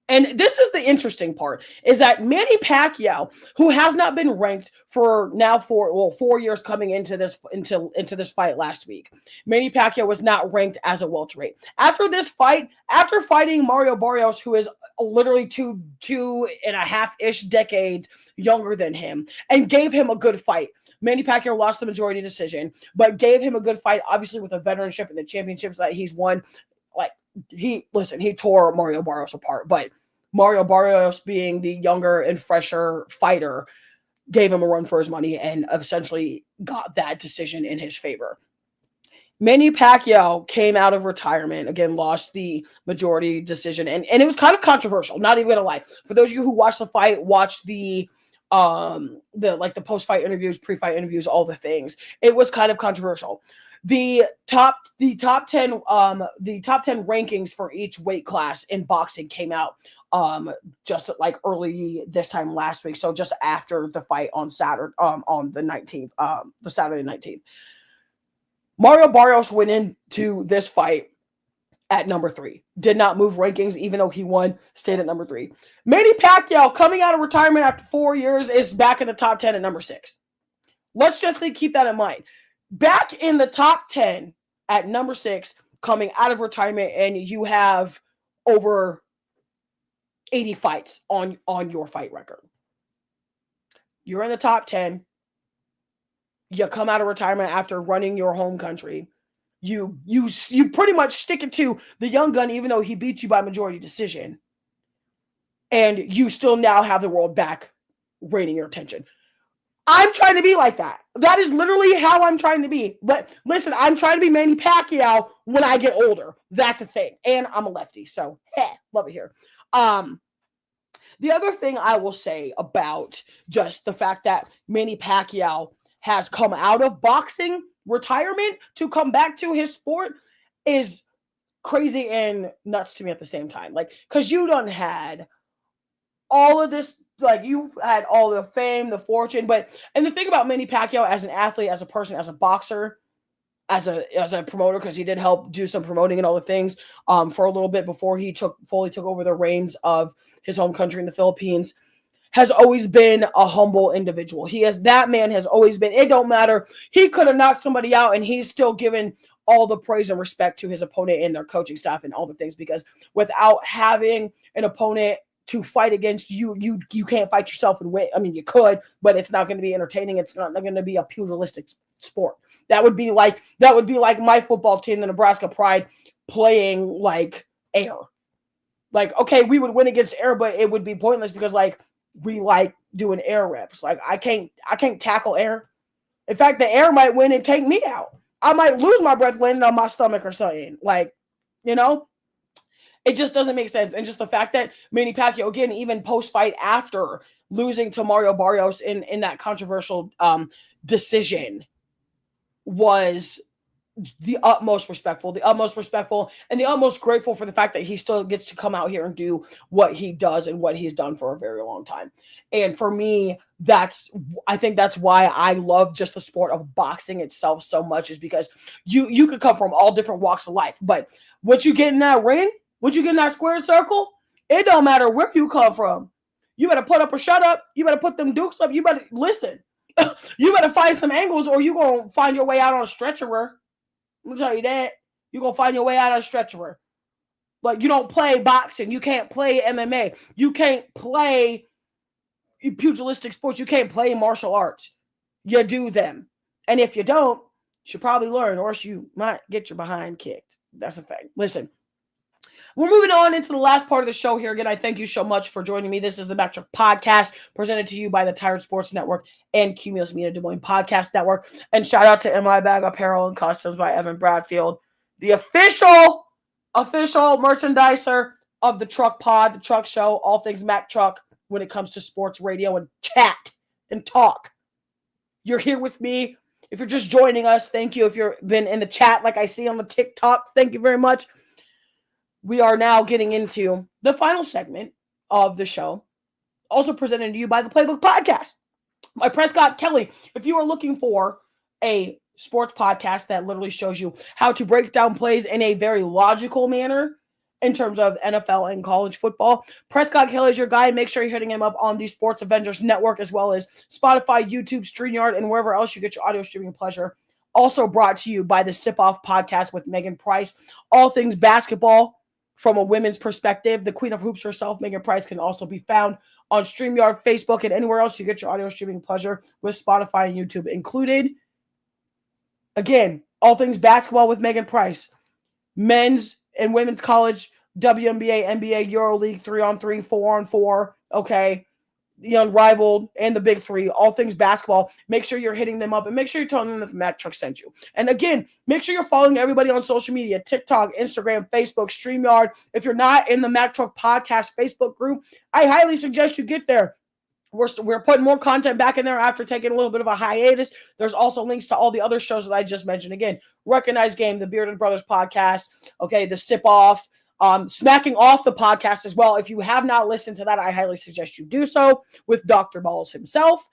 And this is the interesting part, is that Manny Pacquiao, who has not been ranked for now 4 years coming into this fight last week, Manny Pacquiao was not ranked as a welterweight. After this fight, after fighting Mario Barrios, who is literally two and a half-ish decades younger than him, and gave him a good fight. Manny Pacquiao lost the majority decision, but gave him a good fight, obviously with the veteranship and the championships that he's won. Like, he tore Mario Barrios apart, but Mario Barrios, being the younger and fresher fighter, gave him a run for his money and essentially got that decision in his favor. Manny Pacquiao came out of retirement, again, lost the majority decision, and it was kind of controversial, not even gonna lie. For those of you who watched the fight, watched the post-fight interviews, pre-fight interviews, all the things, it was kind of controversial. The top 10 rankings for each weight class in boxing came out just like early this time last week, so just after the fight on Saturday, on the 19th, the Saturday 19th. Mario Barrios went into this fight at number 3. Did not move rankings, even though he won, stayed at number 3. Manny Pacquiao, coming out of retirement after 4 years, is back in the top 10 at number 6. Let's just keep that in mind. Back in the top 10 at number 6, coming out of retirement, and you have over 80 fights on your fight record. You're in the top 10. You come out of retirement after running your home country. You pretty much stick it to the young gun, even though he beat you by majority decision. And you still now have the world back rating your attention. I'm trying to be like that. That is literally how I'm trying to be. But listen, I'm trying to be Manny Pacquiao when I get older. That's a thing. And I'm a lefty, so love it here. The other thing I will say about just the fact that Manny Pacquiao has come out of boxing retirement to come back to his sport is crazy and nuts to me at the same time. Like, because you done had all of this, like, you've had all the fame, the fortune, and the thing about Manny Pacquiao as an athlete, as a person, as a boxer, as a promoter, because he did help do some promoting and all the things for a little bit before he fully took over the reins of his home country in the Philippines, has always been a humble individual. That man has always been, it don't matter. He could have knocked somebody out and he's still given all the praise and respect to his opponent and their coaching staff and all the things, because without having an opponent to fight against, you can't fight yourself and win. I mean, you could, but it's not going to be entertaining. It's not going to be a pugilistic sport. That would be like my football team, the Nebraska Pride, playing like air. Like, okay, we would win against air, but it would be pointless because like we like doing air reps. Like I can't tackle air. In fact, the air might win and take me out. I might lose my breath landing on my stomach or something. Like, it just doesn't make sense. And just the fact that Manny Pacquiao, again, even post-fight after losing to Mario Barrios in that controversial decision, was the utmost respectful, and the utmost grateful for the fact that he still gets to come out here and do what he does and what he's done for a very long time. And for me, I think that's why I love just the sport of boxing itself so much, is because you could come from all different walks of life, but once you get in that ring, once you get in that square circle, it don't matter where you come from. You better put up or shut up. You better put them dukes up. You better listen. You better find some angles, or you gonna find your way out on a stretcherer. I'm gonna tell you that. You're gonna find your way out on a stretcherer. Like, you don't play boxing. You can't play MMA. You can't play pugilistic sports. You can't play martial arts. You do them. And if you don't, you should probably learn, or else you might get your behind kicked. That's a fact. Listen. We're moving on into the last part of the show here. Again, I thank you so much for joining me. This is the TheeMackTruck Podcast, presented to you by the Tired Sports Network and Cumulus Media Des Moines Podcast Network. And shout out to MI Bag Apparel and Customs by Evan Bradfield, the official merchandiser of the Truck Pod, the Truck Show, all things Mack Truck when it comes to sports radio and chat and talk. You're here with me. If you're just joining us, thank you. If you've been in the chat like I see on the TikTok, thank you very much. We are now getting into the final segment of the show, also presented to you by the Playbook Podcast by Prescott Kelly. If you are looking for a sports podcast that literally shows you how to break down plays in a very logical manner in terms of NFL and college football, Prescott Kelly is your guy. Make sure you're hitting him up on the Sports Avengers Network, as well as Spotify, YouTube, StreamYard, and wherever else you get your audio streaming pleasure. Also brought to you by the Sip Off Podcast with Megan Price. All things basketball from a women's perspective. The Queen of Hoops herself, Megan Price, can also be found on StreamYard, Facebook, and anywhere else you get your audio streaming pleasure, with Spotify and YouTube included. Again, all things basketball with Megan Price. Men's and women's college, WNBA, NBA, EuroLeague, 3-on-3, 4-on-4, okay, the Unrivaled, and the Big Three, all things basketball. Make sure you're hitting them up, and make sure you're telling them that the Mack Truck sent you. And again, make sure you're following everybody on social media, TikTok, Instagram, Facebook, StreamYard. If you're not in the Mack Truck Podcast Facebook group, I highly suggest you get there. We're putting more content back in there after taking a little bit of a hiatus. There's also links to all the other shows that I just mentioned. Again, Recognized Game, the Bearded Brothers podcast, okay, the Sip Off, Smacking Off the podcast as well. If you have not listened to that, I highly suggest you do so, with Dr. Balls himself.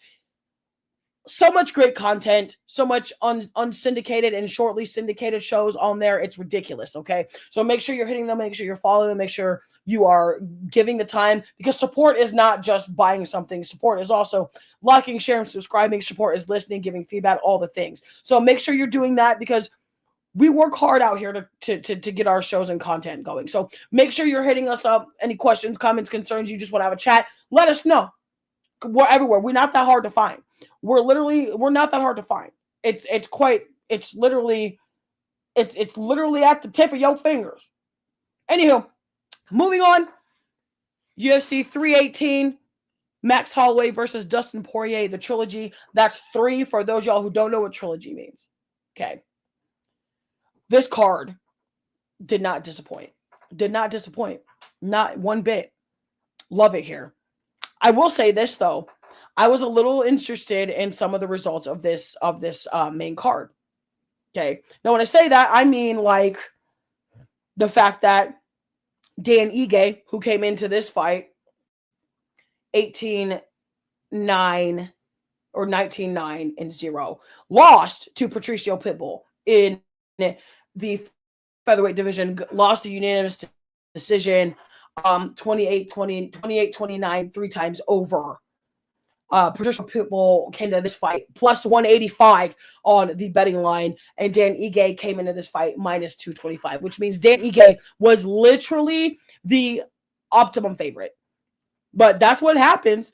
So much great content, so much unsyndicated and shortly syndicated shows on there. It's ridiculous, okay? So make sure you're hitting them, make sure you're following them, make sure you are giving the time, because support is not just buying something. Support is also liking, sharing, subscribing. Support is listening, giving feedback, all the things. So make sure you're doing that, because we work hard out here to get our shows and content going. So make sure you're hitting us up. Any questions, comments, concerns, you just want to have a chat, let us know. We're everywhere. We're not that hard to find. We're not that hard to find. It's literally at the tip of your fingers. Anywho, moving on. UFC 318, Max Holloway versus Dustin Poirier, the trilogy. That's 3 for those y'all who don't know what trilogy means. Okay. This card did not disappoint. Not one bit. Love it here. I will say this, though. I was a little interested in some of the results of this main card. Okay. Now, when I say that, I mean like the fact that Dan Ige, who came into this fight 18-9 or 19-9-0, lost to Patricio Pitbull in the featherweight division, lost a unanimous decision, 28-20, 28-29, 3 times over. Patricio Pitbull came to this fight plus 185 on the betting line, and Dan Ige came into this fight minus 225, which means Dan Ige was literally the optimum favorite. But that's what happens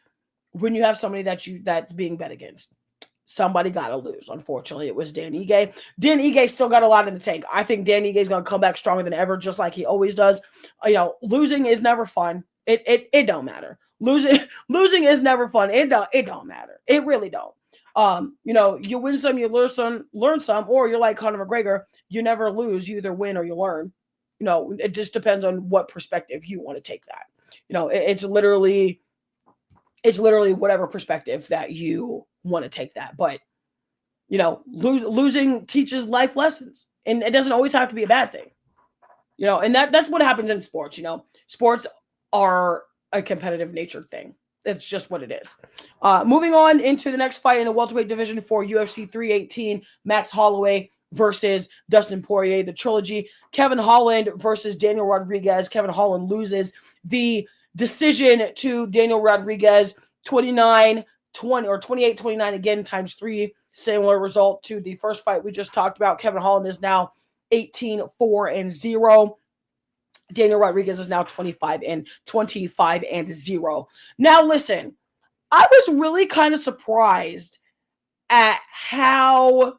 when you have somebody that's being bet against. Somebody got to lose. Unfortunately, it was Dan Ige. Dan Ige still got a lot in the tank. I think Dan Ige is going to come back stronger than ever, just like he always does. Losing is never fun. It don't matter. Losing is never fun. It don't matter. It really don't. You win some, you learn some, or you're like Conor McGregor, you never lose. You either win or you learn. It just depends on what perspective you want to take that. It's literally whatever perspective that you want to take that. But losing teaches life lessons, and it doesn't always have to be a bad thing. And that's what happens in sports. Sports are a competitive nature thing. It's just what it is. Moving on into the next fight in the welterweight division for UFC 318, Max Holloway versus Dustin Poirier, the trilogy. Kevin Holland versus Daniel Rodriguez. Kevin Holland loses the decision to Daniel Rodriguez, 29-20 or 28-29 again times 3. Similar result to the first fight we just talked about. Kevin Holland is now 18-4-0. Daniel Rodriguez is now 25-0. Now, listen, I was really kind of surprised at how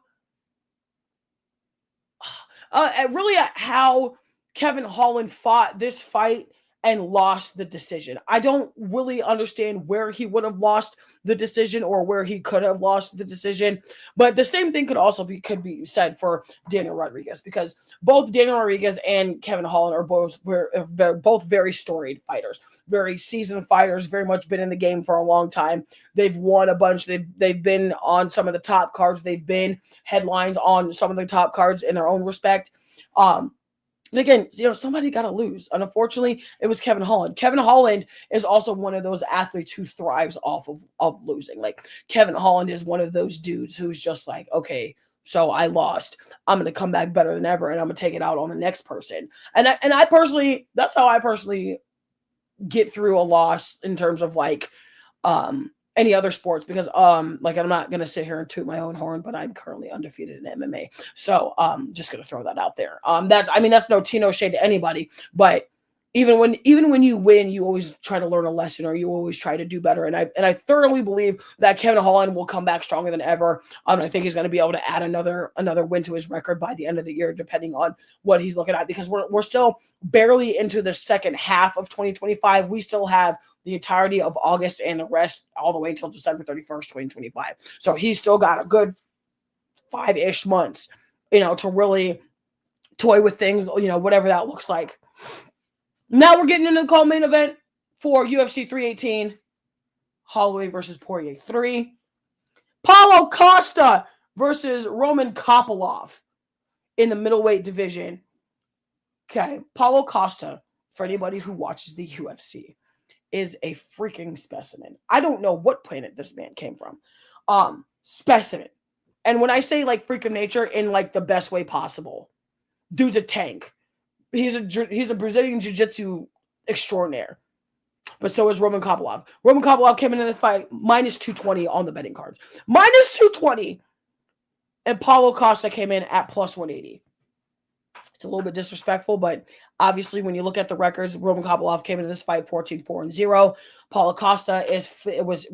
Kevin Holland fought this fight and lost the decision. I don't really understand where he would have lost the decision or where he could have lost the decision. But the same thing could be said for Daniel Rodriguez, because both Daniel Rodriguez and Kevin Holland are both very storied fighters, very seasoned fighters, very much been in the game for a long time. They've won a bunch. They've been on some of the top cards. They've been headlines on some of the top cards in their own respect. And again, somebody got to lose. And unfortunately, it was Kevin Holland. Kevin Holland is also one of those athletes who thrives off of losing. Like, Kevin Holland is one of those dudes who's just like, okay, so I lost. I'm going to come back better than ever, and I'm going to take it out on the next person. And I personally, that's how I personally get through a loss in terms of like any other sports, because like, I'm not gonna sit here and toot my own horn, but I'm currently undefeated in MMA. So just gonna throw that out there. That's no tea, no shade to anybody, but even when you win, you always try to learn a lesson, or you always try to do better. And I thoroughly believe that Kevin Holland will come back stronger than ever. I think he's going to be able to add another win to his record by the end of the year, depending on what he's looking at, because we're still barely into the second half of 2025. We still have the entirety of August and the rest all the way until December 31st, 2025. So he's still got a good 5-ish months, to really toy with things, whatever that looks like. Now we're getting into the co-main event for UFC 318, Holloway versus Poirier 3. Paulo Costa versus Roman Kopylov in the middleweight division. Okay, Paulo Costa, for anybody who watches the UFC, is a freaking specimen. I don't know what planet this man came from. Specimen. And when I say like freak of nature, in like the best way possible, dude's a tank. He's a Brazilian jiu-jitsu extraordinaire. But so is Roman Kopylov. Roman Kopylov came into the fight minus 220 on the betting cards. Minus 220. And Paulo Costa came in at plus 180. It's a little bit disrespectful, but obviously when you look at the records, Roman Kopylov came into this fight 14-4-0. Paulo Costa was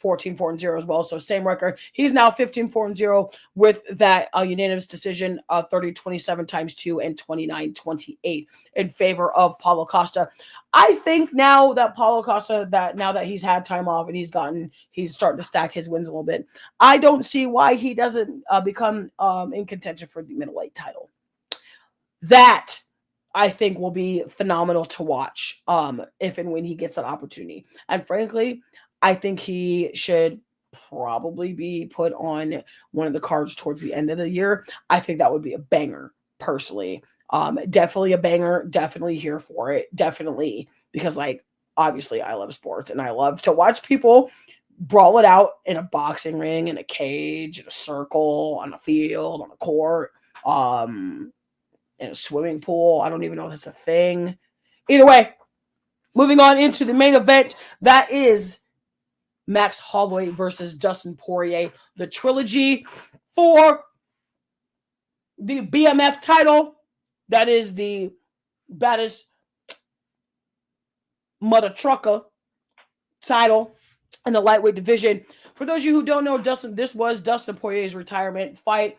14-4-0 as well, so same record. He's now 15-4-0 with that unanimous decision of 30-27 times 2 and 29-28 in favor of Paulo Costa. I think now that Paulo Costa, now that he's had time off and he's starting to stack his wins a little bit, I don't see why he doesn't become in contention for the middleweight title. That, I think, will be phenomenal to watch if and when he gets an opportunity. And frankly, I think he should probably be put on one of the cards towards the end of the year. I think that would be a banger, personally. Definitely a banger. Definitely here for it. Definitely. Because, like, obviously I love sports and I love to watch people brawl it out in a boxing ring, in a cage, in a circle, on a field, on a court, in a swimming pool. I don't even know if that's a thing. Either way, moving on into the main event, that is Max Holloway versus Dustin Poirier, the trilogy for the BMF title. That is the baddest mother trucker title in the lightweight division. For those of you who don't know, this was Dustin Poirier's retirement fight.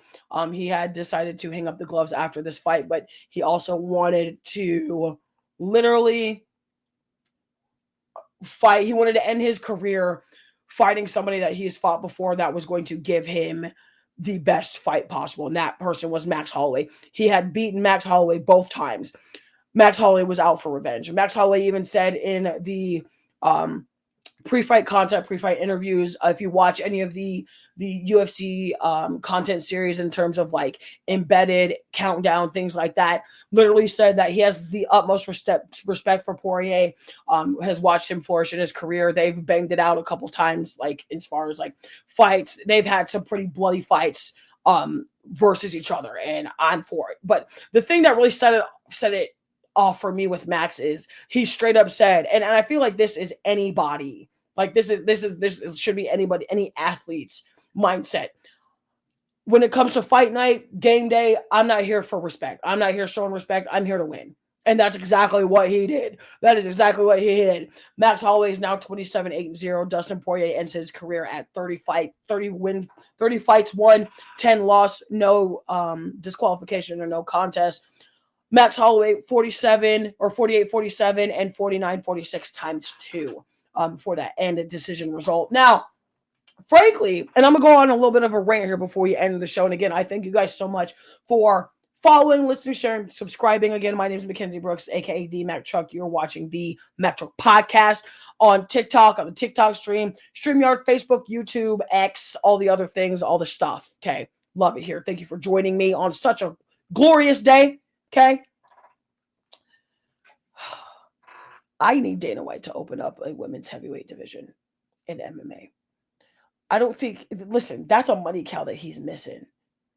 He had decided to hang up the gloves after this fight, but he also wanted to literally fight. He wanted to end his career fighting somebody that he's fought before that was going to give him the best fight possible, and that person was Max Holloway. He had beaten Max Holloway both times. Max Holloway was out for revenge. Max Holloway even said in the pre-fight content, pre-fight interviews, if you watch any of the UFC content series in terms of like embedded countdown, things like that, literally said that he has the utmost respect for Poirier, has watched him flourish in his career. They've banged it out a couple times, like as far as like fights. They've had some pretty bloody fights versus each other, and I'm for it. But the thing that really set it off for me with Max is he straight up said, and I feel like this is anybody, like this should be anybody, any athlete's mindset. When it comes to fight night, game day, I'm not here for respect. I'm not here showing respect. I'm here to win. And that's exactly what he did. That is exactly what he did. Max Holloway is now 27-8-0. Dustin Poirier ends his career at 30 fights won, 10 loss, no disqualification or no contest. Max Holloway 47 or 48-47 and 49-46 times 2 for that and a decision result. Now, frankly, and I'm going to go on a little bit of a rant here before we end the show. And again, I thank you guys so much for following, listening, sharing, subscribing. Again, my name is Mackenzie Brooks, aka TheeMackTruck. You're watching the MacTruck podcast on TikTok, on the TikTok stream, StreamYard, Facebook, YouTube, X, all the other things, all the stuff. Okay. Love it here. Thank you for joining me on such a glorious day. Okay. I need Dana White to open up a women's heavyweight division in MMA. I don't think, listen, that's a money cow that he's missing.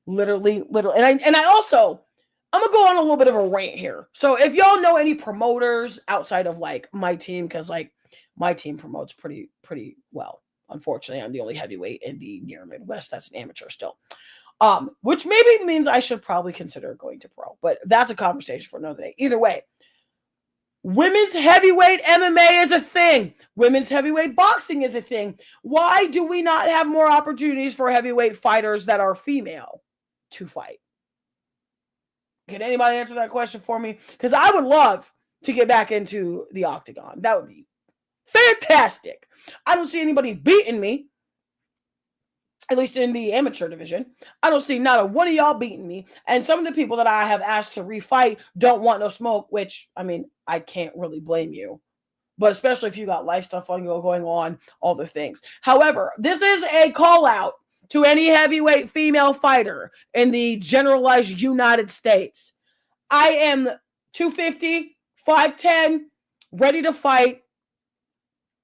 Literally. And I'm going to go on a little bit of a rant here. So if y'all know any promoters outside of like my team, because like my team promotes pretty well. Unfortunately, I'm the only heavyweight in the near Midwest that's an amateur still. Which maybe means I should probably consider going to pro, but that's a conversation for another day. Either way, women's heavyweight MMA is a thing. Women's heavyweight boxing is a thing. Why do we not have more opportunities for heavyweight fighters that are female to fight? Can anybody answer that question for me? Because I would love to get back into the octagon. That would be fantastic. I don't see anybody beating me, at least in the amateur division. I don't see not a one of y'all beating me. And some of the people that I have asked to refight don't want no smoke, which, I mean, I can't really blame you. But especially if you got life stuff on you going on, all the things. However, this is a call out to any heavyweight female fighter in the generalized United States. I am 250, 5'10", ready to fight.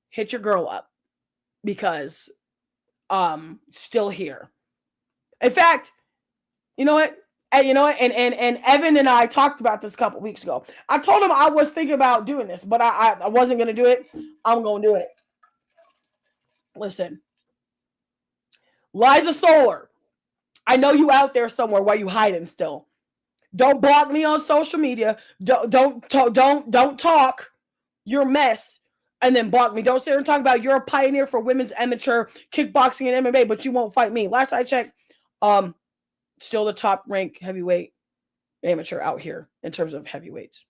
Hit your girl up because still here. In fact, you know what? And Evan and I talked about this a couple weeks ago. I told him I was thinking about doing this, but I wasn't going to do it. I'm going to do it. Listen, Liza Solar, I know you out there somewhere. Why you hiding still? Don't block me on social media. Don't talk your mess and then block me. Don't sit here and talk about you're a pioneer for women's amateur kickboxing and MMA, but you won't fight me. Last I checked, still the top ranked heavyweight amateur out here in terms of heavyweights.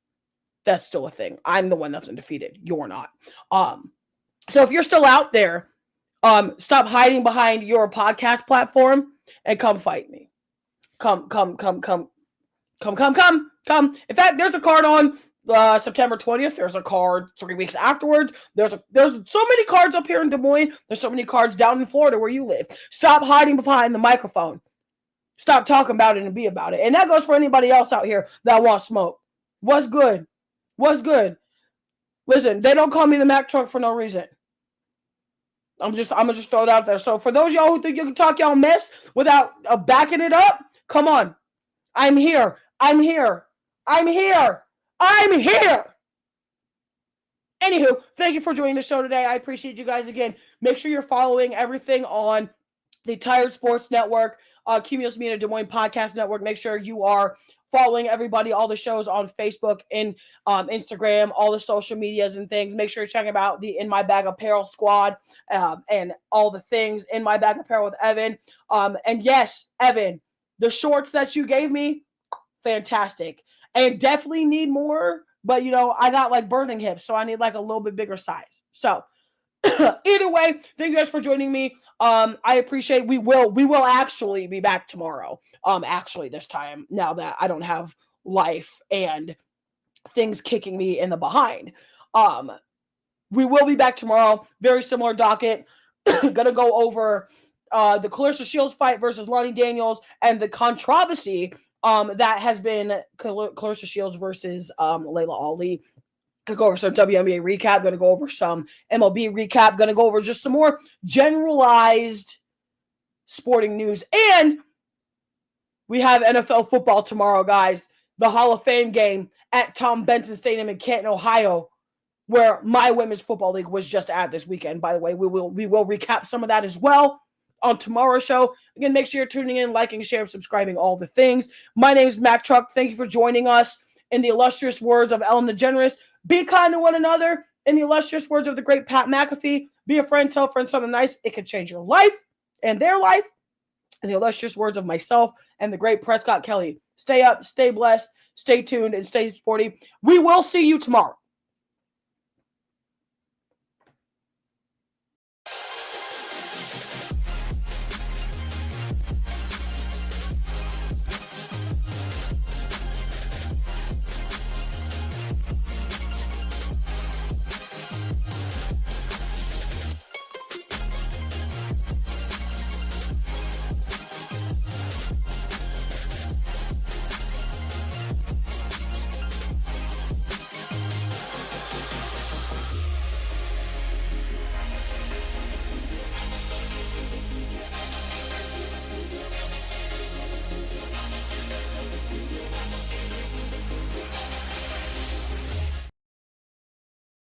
That's still a thing. I'm the one that's undefeated. You're not. So if you're still out there, stop hiding behind your podcast platform and come fight me. Come. In fact, there's a card on September 20th. There's a card 3 weeks afterwards. There's so many cards up here in Des Moines. There's so many cards down in Florida where you live. Stop hiding behind the microphone. Stop talking about it and be about it. And that goes for anybody else out here that wants smoke. What's good? Listen, they don't call me the Mac Truck for no reason. I'm gonna just throw it out there. So for those of y'all who think you can talk y'all mess without backing it up, come on. I'm here. Anywho, thank you for joining the show today. I appreciate you guys again. Make sure you're following everything on the Tired Sports Network, Cumulus Media Des Moines Podcast Network. Make sure you are following everybody, all the shows on Facebook and Instagram, all the social medias and things. Make sure you're checking out the In My Bag Apparel squad and all the things. In My Bag Apparel with Evan. And yes, Evan, the shorts that you gave me, fantastic. And definitely need more, but I got like birthing hips, so I need like a little bit bigger size. So either way, thank you guys for joining me. I appreciate. We will actually be back tomorrow. Actually this time, now that I don't have life and things kicking me in the behind. We will be back tomorrow. Very similar docket. Gonna go over the Clarissa Shields fight versus Lonnie Daniels and the controversy that has been Clarissa Shields versus Layla Ali. Gonna go over some WNBA recap. Gonna go over some MLB recap. Gonna go over just some more generalized sporting news. And we have NFL football tomorrow, guys. The Hall of Fame game at Tom Benson Stadium in Canton, Ohio, where my women's football league was just at this weekend. By the way, we will recap some of that as well on tomorrow's show. Again, make sure you're tuning in, liking, sharing, subscribing, all the things. My name is Mac Truck. Thank you for joining us. In the illustrious words of Ellen DeGeneres, be kind to one another. In the illustrious words of the great Pat McAfee, be a friend, tell a friend something nice. It can change your life and their life. In the illustrious words of myself and the great Prescott Kelly, stay up, stay blessed, Stay tuned and stay sporty. We will see you tomorrow.